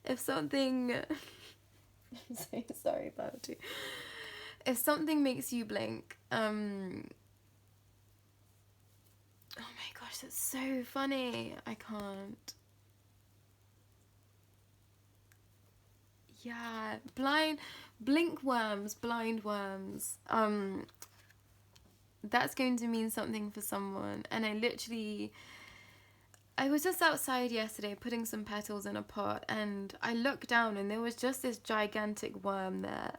if something I'm so sorry about it. If something makes you blink, oh my gosh, that's so funny. I can't. Yeah, blind worms. That's going to mean something for someone. And I was just outside yesterday putting some petals in a pot, and I looked down and there was just this gigantic worm there.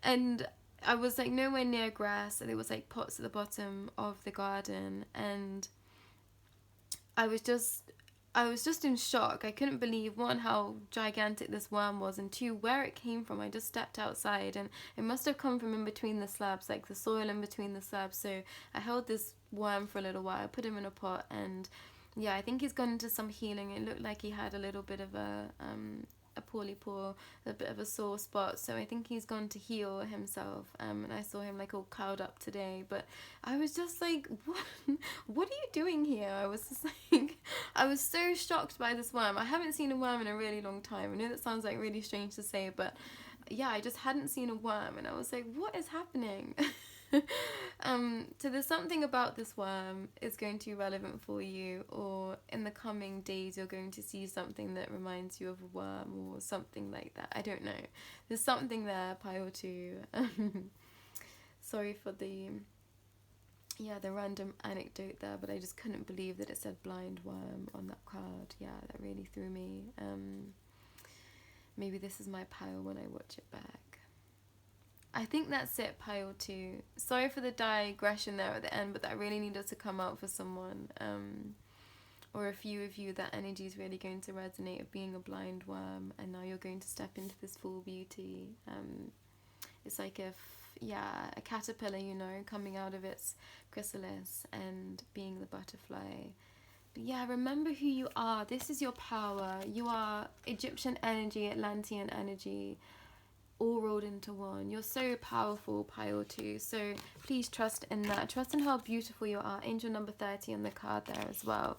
And I was like nowhere near grass, and there was like pots at the bottom of the garden, and I was just in shock. I couldn't believe, one, how gigantic this worm was, and two, where it came from. I just stepped outside and it must have come from in between the slabs, like the soil in between the slabs. So I held this worm for a little while, put him in a pot, and yeah, I think he's gone into some healing. It looked like he had a little bit of a poorly paw, a bit of a sore spot, so I think he's gone to heal himself, and I saw him like all curled up today, but I was just like, what are you doing here? I was just like, I was so shocked by this worm. I haven't seen a worm in a really long time. I know that sounds like really strange to say, but yeah, I just hadn't seen a worm, and I was like, what is happening? So there's something about this worm is going to be relevant for you, or in the coming days you're going to see something that reminds you of a worm or something like that. I don't know. There's something there, Pile 2. Sorry for the random anecdote there, but I just couldn't believe that it said blind worm on that card. Yeah, that really threw me. Maybe this is my pile when I watch it back. I think that's it, Pile 2. Sorry for the digression there at the end, but that really needed to come out for someone. or a few of you, that energy is really going to resonate of being a blind worm, and now you're going to step into this full beauty. It's like a caterpillar, you know, coming out of its chrysalis and being the butterfly. But yeah, remember who you are. This is your power. You are Egyptian energy, Atlantean energy, all rolled into one. You're so powerful, Pile 2. So please trust in that. Trust in how beautiful you are. Angel number 30 on the card there as well.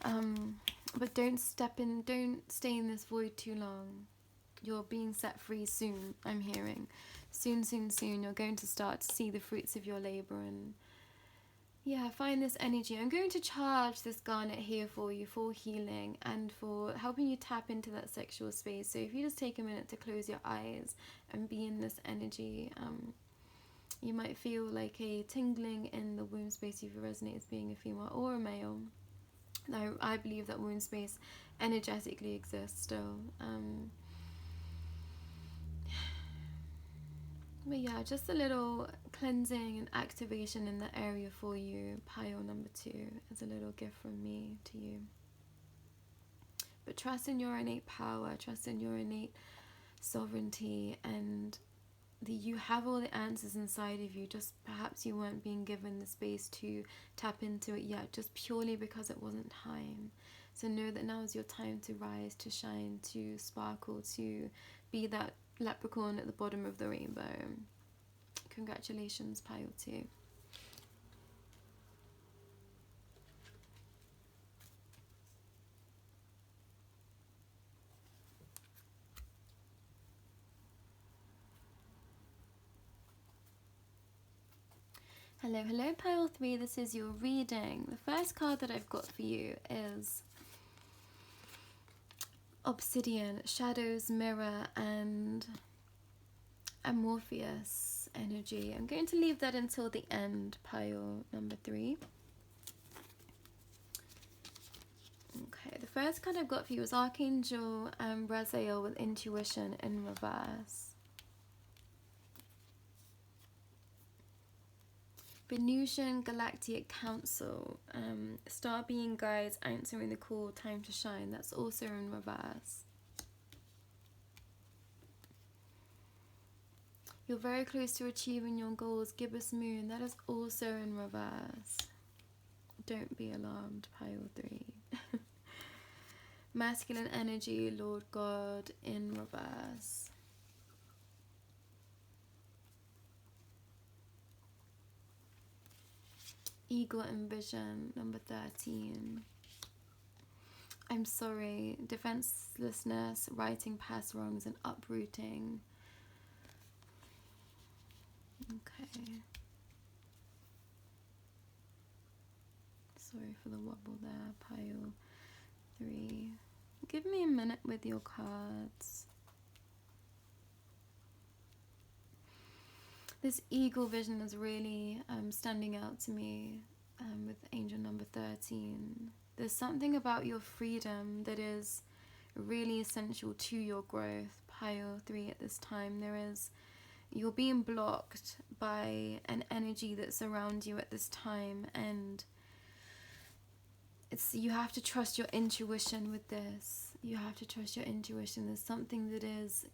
But don't stay in this void too long. You're being set free soon, I'm hearing. Soon, soon, soon, you're going to start to see the fruits of your labor. And yeah, find this energy. I'm going to charge this garnet here for you for healing and for helping you tap into that sexual space. So if you just take a minute to close your eyes and be in this energy, you might feel like a tingling in the womb space if you resonate as being a female or a male. Now, I believe that womb space energetically exists still. But yeah, just a little cleansing and activation in that area for you, pile number 2, as a little gift from me to you. But trust in your innate power, trust in your innate sovereignty, and that you have all the answers inside of you, just perhaps you weren't being given the space to tap into it yet, just purely because it wasn't time. So know that now is your time to rise, to shine, to sparkle, to be that leprechaun at the bottom of the rainbow. Congratulations, pile 2. Hello, hello, pile 3. This is your reading. The first card that I've got for you is Obsidian, Shadows, Mirror, and Amorphous energy. I'm going to leave that until the end, pile number 3. Okay, the first card I've got for you is Archangel Raziel with Intuition in reverse. Venusian Galactic Council, Star being guides answering the call, time to shine. That's also in reverse. You're very close to achieving your goals, Gibbous Moon. That is also in reverse. Don't be alarmed, pile 3. Masculine energy, Lord God, in reverse. Eagle and Vision, number 13. I'm sorry, defenselessness, righting past wrongs, and uprooting. Okay. Sorry for the wobble there, pile 3. Give me a minute with your cards. This eagle vision is really standing out to me with angel number 13. There's something about your freedom that is really essential to your growth, pile 3 at this time. You're being blocked by an energy that's around you at this time, and you have to trust your intuition with this. You have to trust your intuition. There's something that is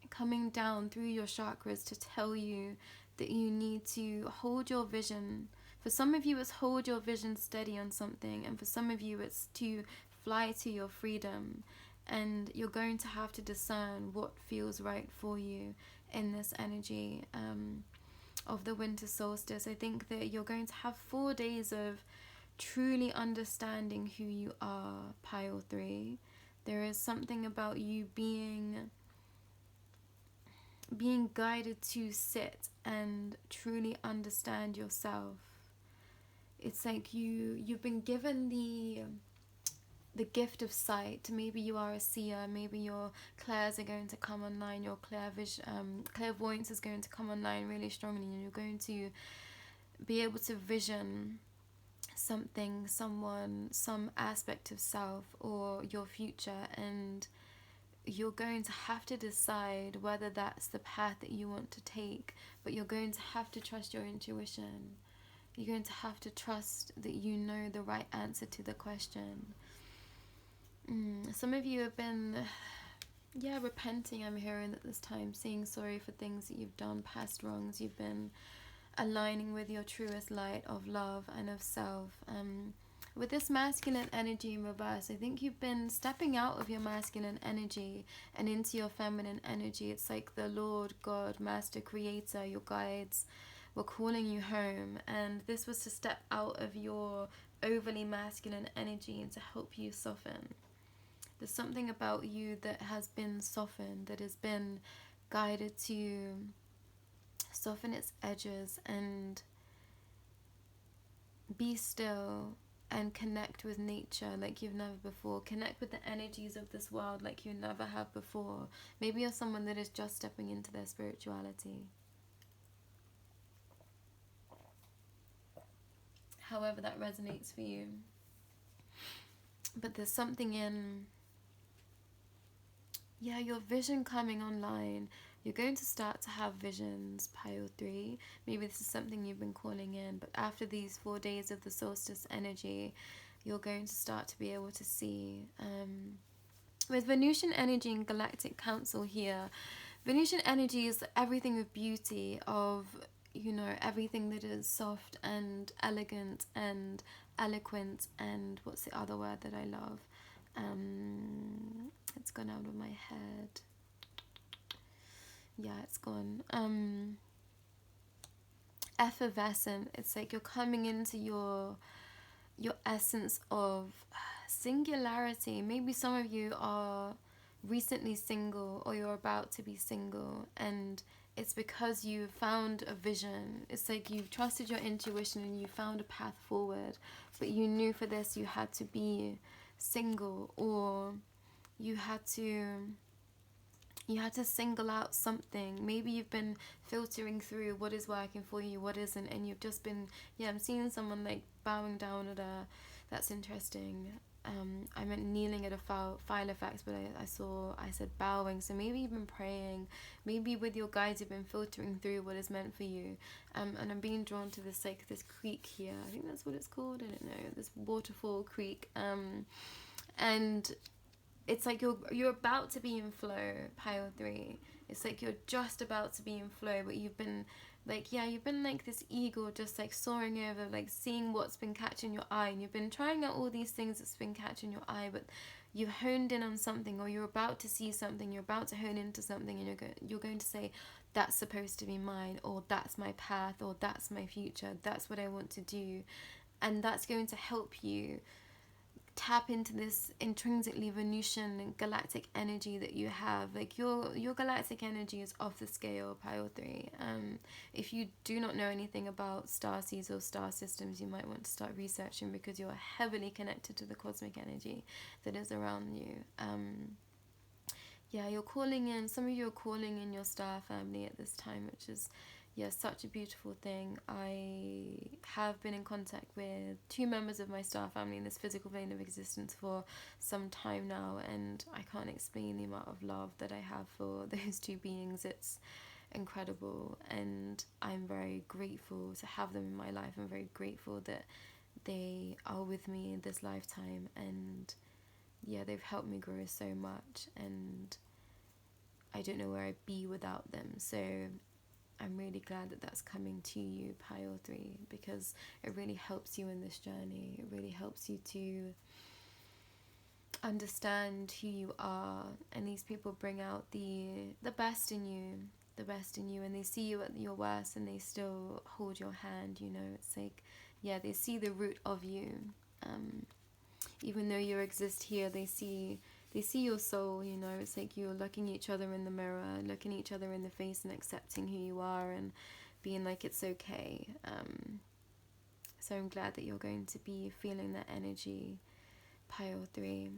coming down through your chakras to tell you that you need to hold your vision. For some of you, it's hold your vision steady on something, and for some of you, it's to fly to your freedom. And you're going to have to discern what feels right for you in this energy of the winter solstice. I think that you're going to have 4 days of truly understanding who you are, pile 3. There is something about you being guided to sit and truly understand yourself. It's like you've been given the gift of sight. Maybe you are a seer, maybe your clairs are going to come online, your clairvoyance is going to come online really strongly, and you're going to be able to vision something, someone, some aspect of self or your future, and you're going to have to decide whether that's the path that you want to take, but you're going to have to trust your intuition. you're going to have to trust that you know the right answer to the question. Some of you have been, repenting, I'm hearing at this time, saying sorry for things that you've done, past wrongs. You've been aligning with your truest light of love and of self. With this masculine energy in reverse, I think you've been stepping out of your masculine energy and into your feminine energy. It's like the Lord, God, Master, Creator, your guides were calling you home. And this was to step out of your overly masculine energy and to help you soften. There's something about you that has been softened, that has been guided to soften its edges and be still and connect with nature like you've never before. Connect with the energies of this world like you never have before. Maybe you're someone that is just stepping into their spirituality. However that resonates for you. But there's something in, your vision coming online. You're going to start to have visions, pile 3. Maybe this is something you've been calling in, but after these 4 days of the solstice energy, you're going to start to be able to see. With Venusian energy and galactic council here, Venusian energy is everything of beauty, of, everything that is soft and elegant and eloquent, and what's the other word that I love? It's gone out of my head. Yeah, it's gone. Effervescent. It's like you're coming into your essence of singularity. Maybe some of you are recently single, or you're about to be single, and it's because you found a vision. It's like you've trusted your intuition and you found a path forward, but you knew for this you had to be single, or you had to single out something. Maybe you've been filtering through what is working for you, what isn't, and you've just been, I'm seeing someone like bowing down at a, that's interesting. I meant kneeling at a file effects, but I said bowing. So maybe you've been praying, maybe with your guides you've been filtering through what is meant for you. And I'm being drawn to this, like this creek here. I think that's what it's called. I don't know, this waterfall creek. And it's like you're about to be in flow, pile 3. It's like you're just about to be in flow, but you've been like, you've been like this eagle just like soaring over, like seeing what's been catching your eye, and you've been trying out all these things that's been catching your eye, but you've honed in on something, or you're about to see something, you're about to hone into something, and you're going to say, that's supposed to be mine, or that's my path, or that's my future, that's what I want to do. And that's going to help you tap into this intrinsically Venusian and galactic energy that you have. Like your galactic energy is off the scale, pile 3. If you do not know anything about star seeds or star systems, you might want to start researching, because you're heavily connected to the cosmic energy that is around you. You're calling in, some of you are calling in your star family at this time, which is such a beautiful thing. I have been in contact with 2 members of my star family in this physical plane of existence for some time now, and I can't explain the amount of love that I have for those 2 beings. It's incredible, and I'm very grateful to have them in my life. I'm very grateful that they are with me in this lifetime, and they've helped me grow so much, and I don't know where I'd be without them. So I'm really glad that that's coming to you, pile 3, because it really helps you in this journey. It really helps you to understand who you are, and these people bring out the best in you, and they see you at your worst, and they still hold your hand. It's like, they see the root of you. Even though you exist here, they see your soul. It's like you're looking each other in the mirror, looking each other in the face, and accepting who you are, and being like, it's okay. So I'm glad that you're going to be feeling that energy, pile 3.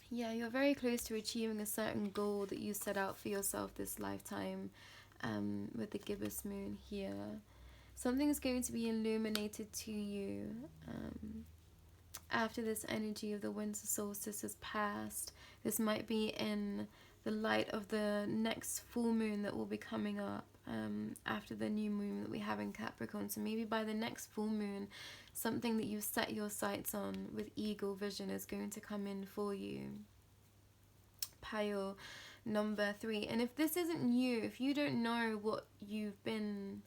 You're very close to achieving a certain goal that you set out for yourself this lifetime, with the gibbous moon here. Something's going to be illuminated to you after this energy of the winter solstice has passed. This might be in the light of the next full moon that will be coming up. after the new moon that we have in Capricorn. So maybe by the next full moon, something that you set your sights on with eagle vision is going to come in for you. Pile number 3. And if this isn't you, if you don't know what you've been,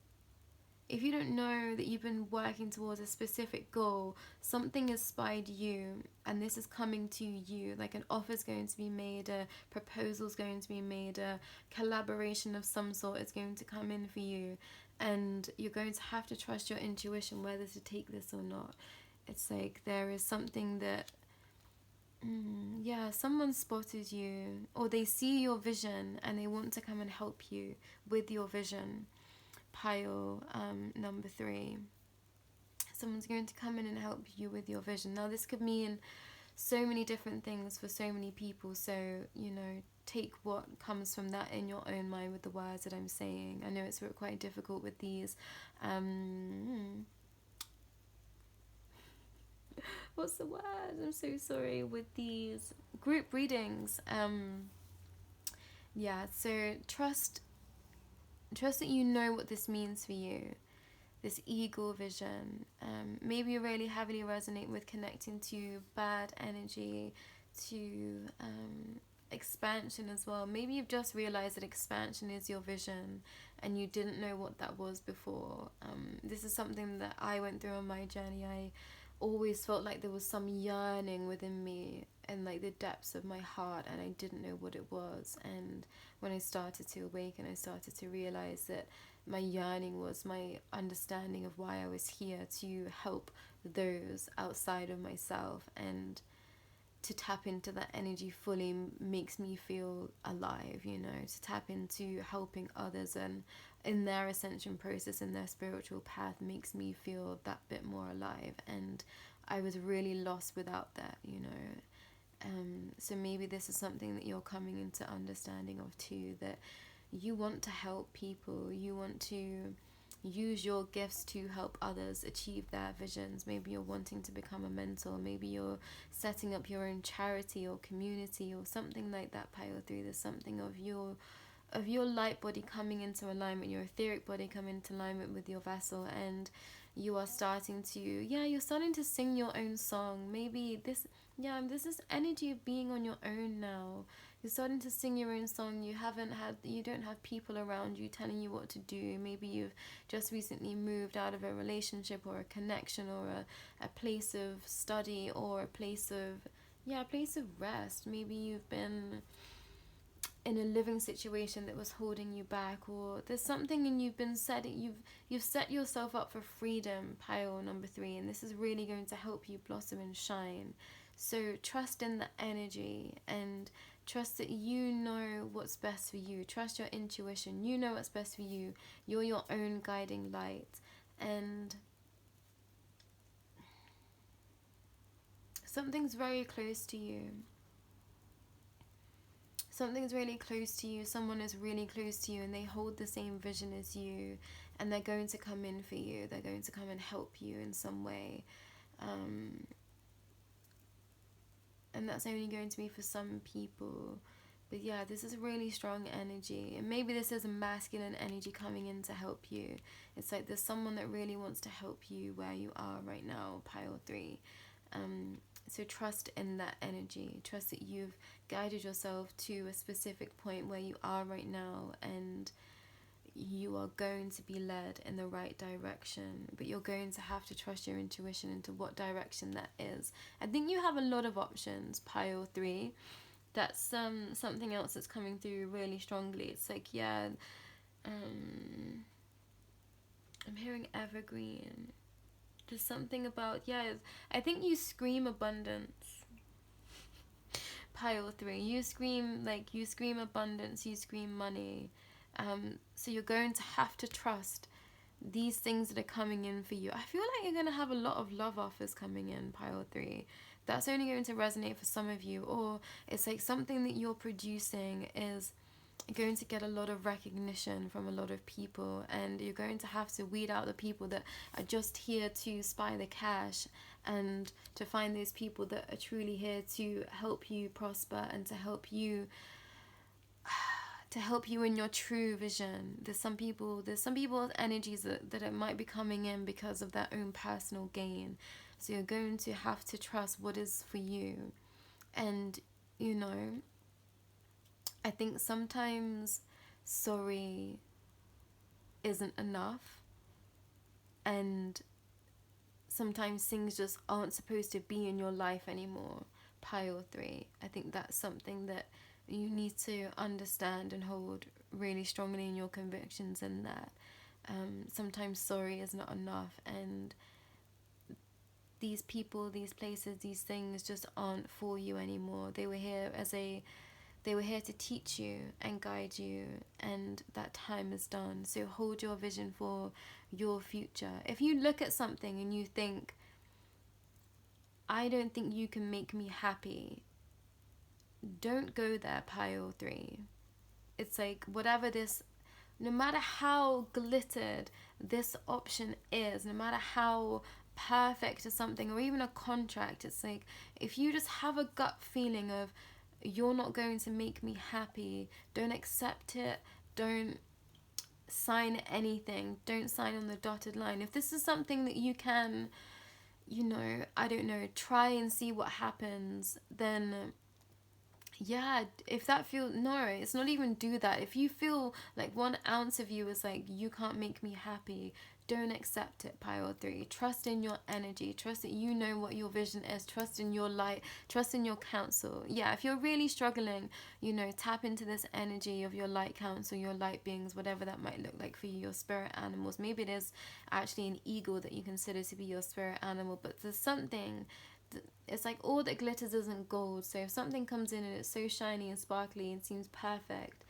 if you don't know that you've been working towards a specific goal, something has spied you and this is coming to you. Like an offer is going to be made, a proposal is going to be made, a collaboration of some sort is going to come in for you. And you're going to have to trust your intuition whether to take this or not. It's like there is something that, yeah, someone spotted you, or they see your vision and they want to come and help you with your vision. Pile number 3. Someone's going to come in and help you with your vision. Now this could mean so many different things for so many people, so you know, take what comes from that in your own mind with the words that I'm saying. I know it's quite difficult with these what's the word? I'm so sorry. With these group readings. Yeah, so trust that you know what this means for you. This eagle vision. Maybe you really heavily resonate with connecting to bad energy, to expansion as well. Maybe you've just realized that expansion is your vision and you didn't know what that was before. This is something that I went through on my journey. I always felt like there was some yearning within me in like the depths of my heart, and I didn't know what it was. And when I started to awaken, I started to realize that my yearning was my understanding of why I was here, to help those outside of myself, and to tap into that energy fully makes me feel alive, you know, to tap into helping others and in their ascension process, in their spiritual path, makes me feel that bit more alive. And I was really lost without that, you know. So maybe this is something that you're coming into understanding of too, that you want to help people, you want to use your gifts to help others achieve their visions. Maybe you're wanting to become a mentor, maybe you're setting up your own charity or community or something like that. Pile 3, there's something of your light body coming into alignment, your etheric body coming into alignment with your vessel, and you are starting to, you're starting to sing your own song. Maybe this is energy of being on your own now. You're starting to sing your own song. You don't have people around you telling you what to do. Maybe you've just recently moved out of a relationship or a connection or a place of study or a place of rest. Maybe you've been in a living situation that was holding you back, or there's something and you've set yourself up for freedom. Pile number 3, and this is really going to help you blossom and shine. So trust in the energy and trust that you know what's best for you. Trust your intuition. You know what's best for you. You're your own guiding light, and something's very close to you. Something's really close to you, someone is really close to you, and they hold the same vision as you, and they're going to come in for you. They're going to come and help you in some way. And that's only going to be for some people. But yeah, this is really strong energy. And maybe this is a masculine energy coming in to help you. It's like there's someone that really wants to help you where you are right now, pile 3. So trust in that energy. Trust that you've guided yourself to a specific point where you are right now, and you are going to be led in the right direction. But you're going to have to trust your intuition into what direction that is. I think you have a lot of options, pile 3. That's something else that's coming through really strongly. It's like, I'm hearing evergreen. There's something about, I think you scream abundance. Pile 3, you scream abundance, you scream money. So you're going to have to trust these things that are coming in for you. I feel like you're going to have a lot of love offers coming in, pile 3. That's only going to resonate for some of you. Or it's like something that you're producing is going to get a lot of recognition from a lot of people, and you're going to have to weed out the people that are just here to spy the cash, and to find those people that are truly here to help you prosper and to help you to help you in your true vision. There's some people's energies that it might be coming in because of their own personal gain. So you're going to have to trust what is for you. And, you know, I think sometimes sorry isn't enough. And sometimes things just aren't supposed to be in your life anymore. Pile 3. I think that's something that you need to understand and hold really strongly in your convictions, in that sometimes sorry is not enough, and these people, these places, these things just aren't for you anymore. They were here to teach you and guide you, and that time is done. So hold your vision for your future. If you look at something and you think, I don't think you can make me happy, don't go there, pile 3. It's like, whatever this, no matter how glittered this option is, no matter how perfect is something, or even a contract, it's like, if you just have a gut feeling of you're not going to make me happy, don't accept it. Don't sign anything. Don't sign on the dotted line. If this is something that you can, you know, I don't know, try and see what happens, then yeah, if that feels, no, it's not even do that. If you feel like 1 ounce of you is like, you can't make me happy, don't accept it, pile 3. Trust in your energy. Trust that you know what your vision is. Trust in your light. Trust in your council. Yeah, if you're really struggling, you know, tap into this energy of your light council, your light beings, whatever that might look like for you, your spirit animals. Maybe it is actually an eagle that you consider to be your spirit animal, but there's something, it's like all that glitters isn't gold. So if something comes in and it's so shiny and sparkly and seems perfect,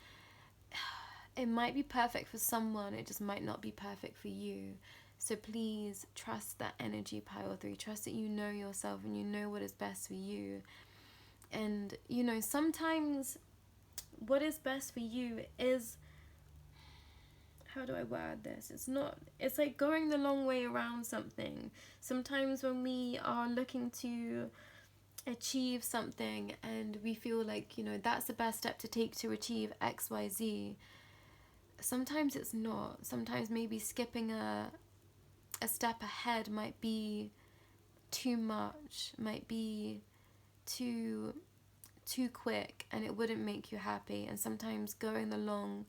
it might be perfect for someone, it just might not be perfect for you. So please trust that energy, pile 3. Trust that you know yourself and you know what is best for you. And, you know, sometimes what is best for you is, how do I word this? It's like going the long way around something. Sometimes when we are looking to achieve something and we feel like, you know, that's the best step to take to achieve XYZ, sometimes it's not. Sometimes maybe skipping a step ahead might be too much, might be too quick, and it wouldn't make you happy. And sometimes going the long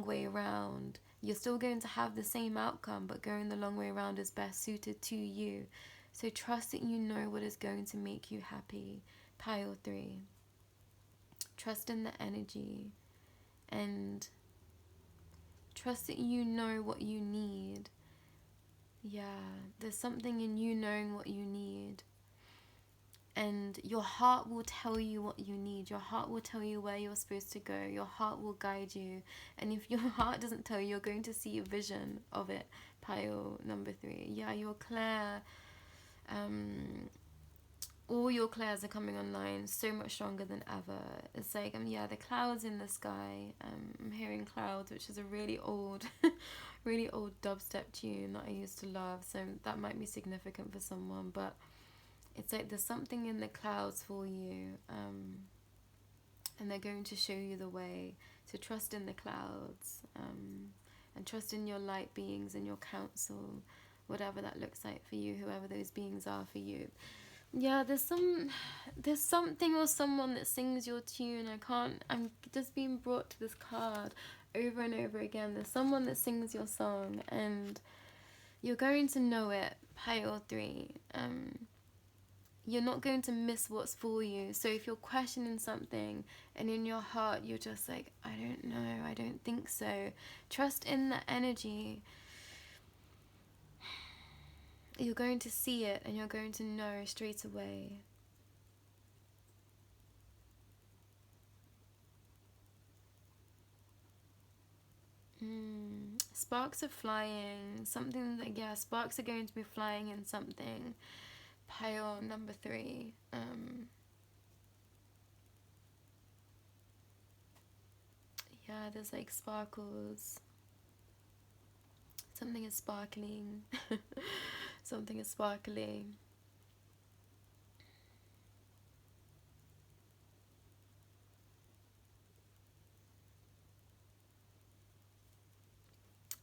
way around, you're still going to have the same outcome, but going the long way around is best suited to you. So trust that you know what is going to make you happy, pile 3. Trust in the energy, and trust that you know what you need. Yeah, there's something in you knowing what you need. And your heart will tell you what you need. Your heart will tell you where you're supposed to go. Your heart will guide you. And if your heart doesn't tell you, you're going to see a vision of it. Pile number 3. Yeah, your Claire. All your clairs are coming online so much stronger than ever. It's like, yeah, the clouds in the sky. I'm hearing clouds, which is a really old, really old dubstep tune that I used to love. So that might be significant for someone, but it's like there's something in the clouds for you, and they're going to show you the way. So trust in the clouds, and trust in your light beings and your council, whatever that looks like for you, whoever those beings are for you. Yeah, there's something or someone that sings your tune. I'm just being brought to this card over and over again. There's someone that sings your song, and you're going to know it, pile 3. You're not going to miss what's for you. So if you're questioning something and in your heart you're just like, I don't know, I don't think so, trust in the energy. You're going to see it and you're going to know straight away. Sparks are flying. Something that, yeah, sparks are going to be flying in something. Pile number 3. Yeah, there's like sparkles. Something is sparkling. Something is sparkling.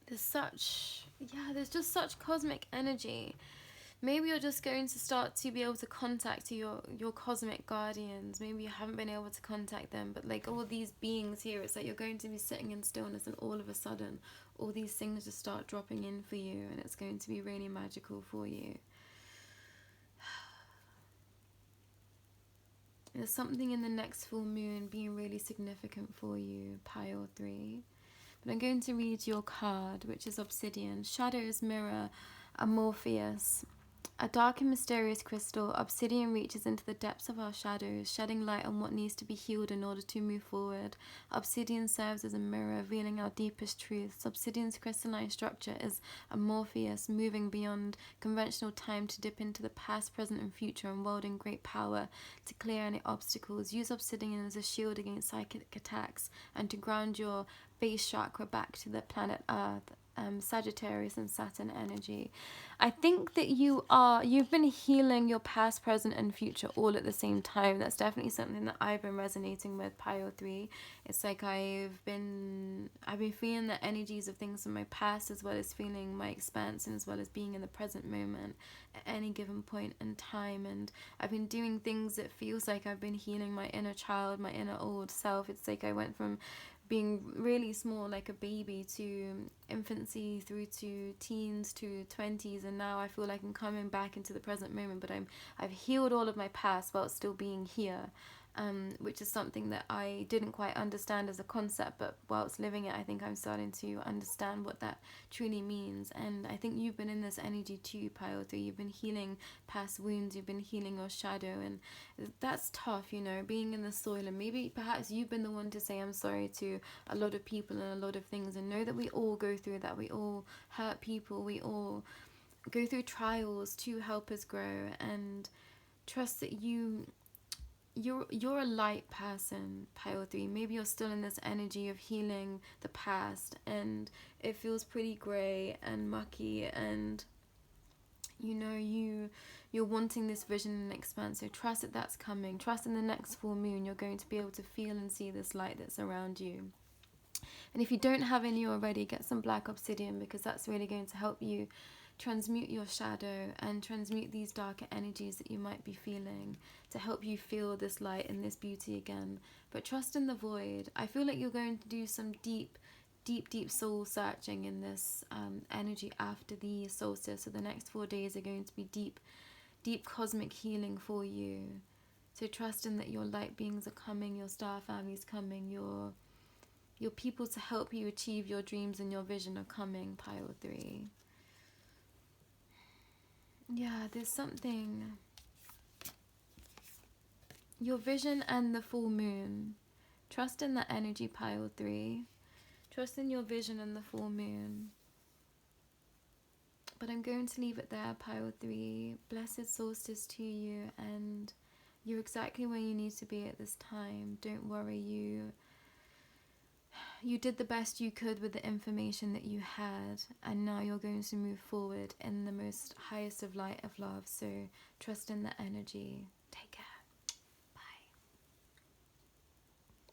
there's just such cosmic energy. Maybe you're just going to start to be able to contact your cosmic guardians. Maybe you haven't been able to contact them, but like all these beings here, it's like you're going to be sitting in stillness and all of a sudden all these things just start dropping in for you, and it's going to be really magical for you. There's something in the next full moon being really significant for you, Pile 3. But I'm going to read your card, which is Obsidian. Shadows mirror Amorpheus. A dark and mysterious crystal, obsidian reaches into the depths of our shadows, shedding light on what needs to be healed in order to move forward. Obsidian serves as a mirror, revealing our deepest truths. Obsidian's crystalline structure is Amorpheus, moving beyond conventional time to dip into the past, present, and future, and wielding great power to clear any obstacles. Use obsidian as a shield against psychic attacks and to ground your base chakra back to the planet Earth. Sagittarius and Saturn energy. I think that you've been healing your past, present, and future all at the same time. That's definitely something that I've been resonating with, Pile 3. It's like I've been feeling the energies of things from my past, as well as feeling my expanse, and as well as being in the present moment at any given point in time. And I've been doing things that feels like I've been healing my inner child, my inner old self. It's like I went from being really small, like a baby, to infancy, through to teens, to 20s, and now I feel like I'm coming back into the present moment, but I've healed all of my past while still being here, which is something that I didn't quite understand as a concept, but whilst living it, I think I'm starting to understand what that truly means. And I think you've been in this energy too, Pile 3. You've been healing past wounds, you've been healing your shadow, and that's tough, you know, being in the soil. And maybe perhaps you've been the one to say I'm sorry to a lot of people and a lot of things, and know that we all go through that. We all hurt people, we all go through trials to help us grow, and trust that you're a light person, Pile 3. Maybe you're still in this energy of healing the past, and it feels pretty grey and mucky, and you know you're wanting this vision and expanse. So trust that that's coming. Trust in the next full moon you're going to be able to feel and see this light that's around you. And if you don't have any already, get some black obsidian, because that's really going to help you transmute your shadow and transmute these darker energies that you might be feeling, to help you feel this light and this beauty again. But trust in the void. I feel like you're going to do some deep soul searching in this energy after the solstice. So the next 4 days are going to be deep cosmic healing for you. So trust in that your light beings are coming, your star family is coming, your people to help you achieve your dreams and your vision are coming, Pile 3. Yeah, there's something. Your vision and the full moon. Trust in the energy, Pile 3. Trust in your vision and the full moon. But I'm going to leave it there, Pile 3. Blessed solstice to you, and you're exactly where you need to be at this time. Don't worry, you did the best you could with the information that you had, and now you're going to move forward in the most highest of light of love. So trust in the energy.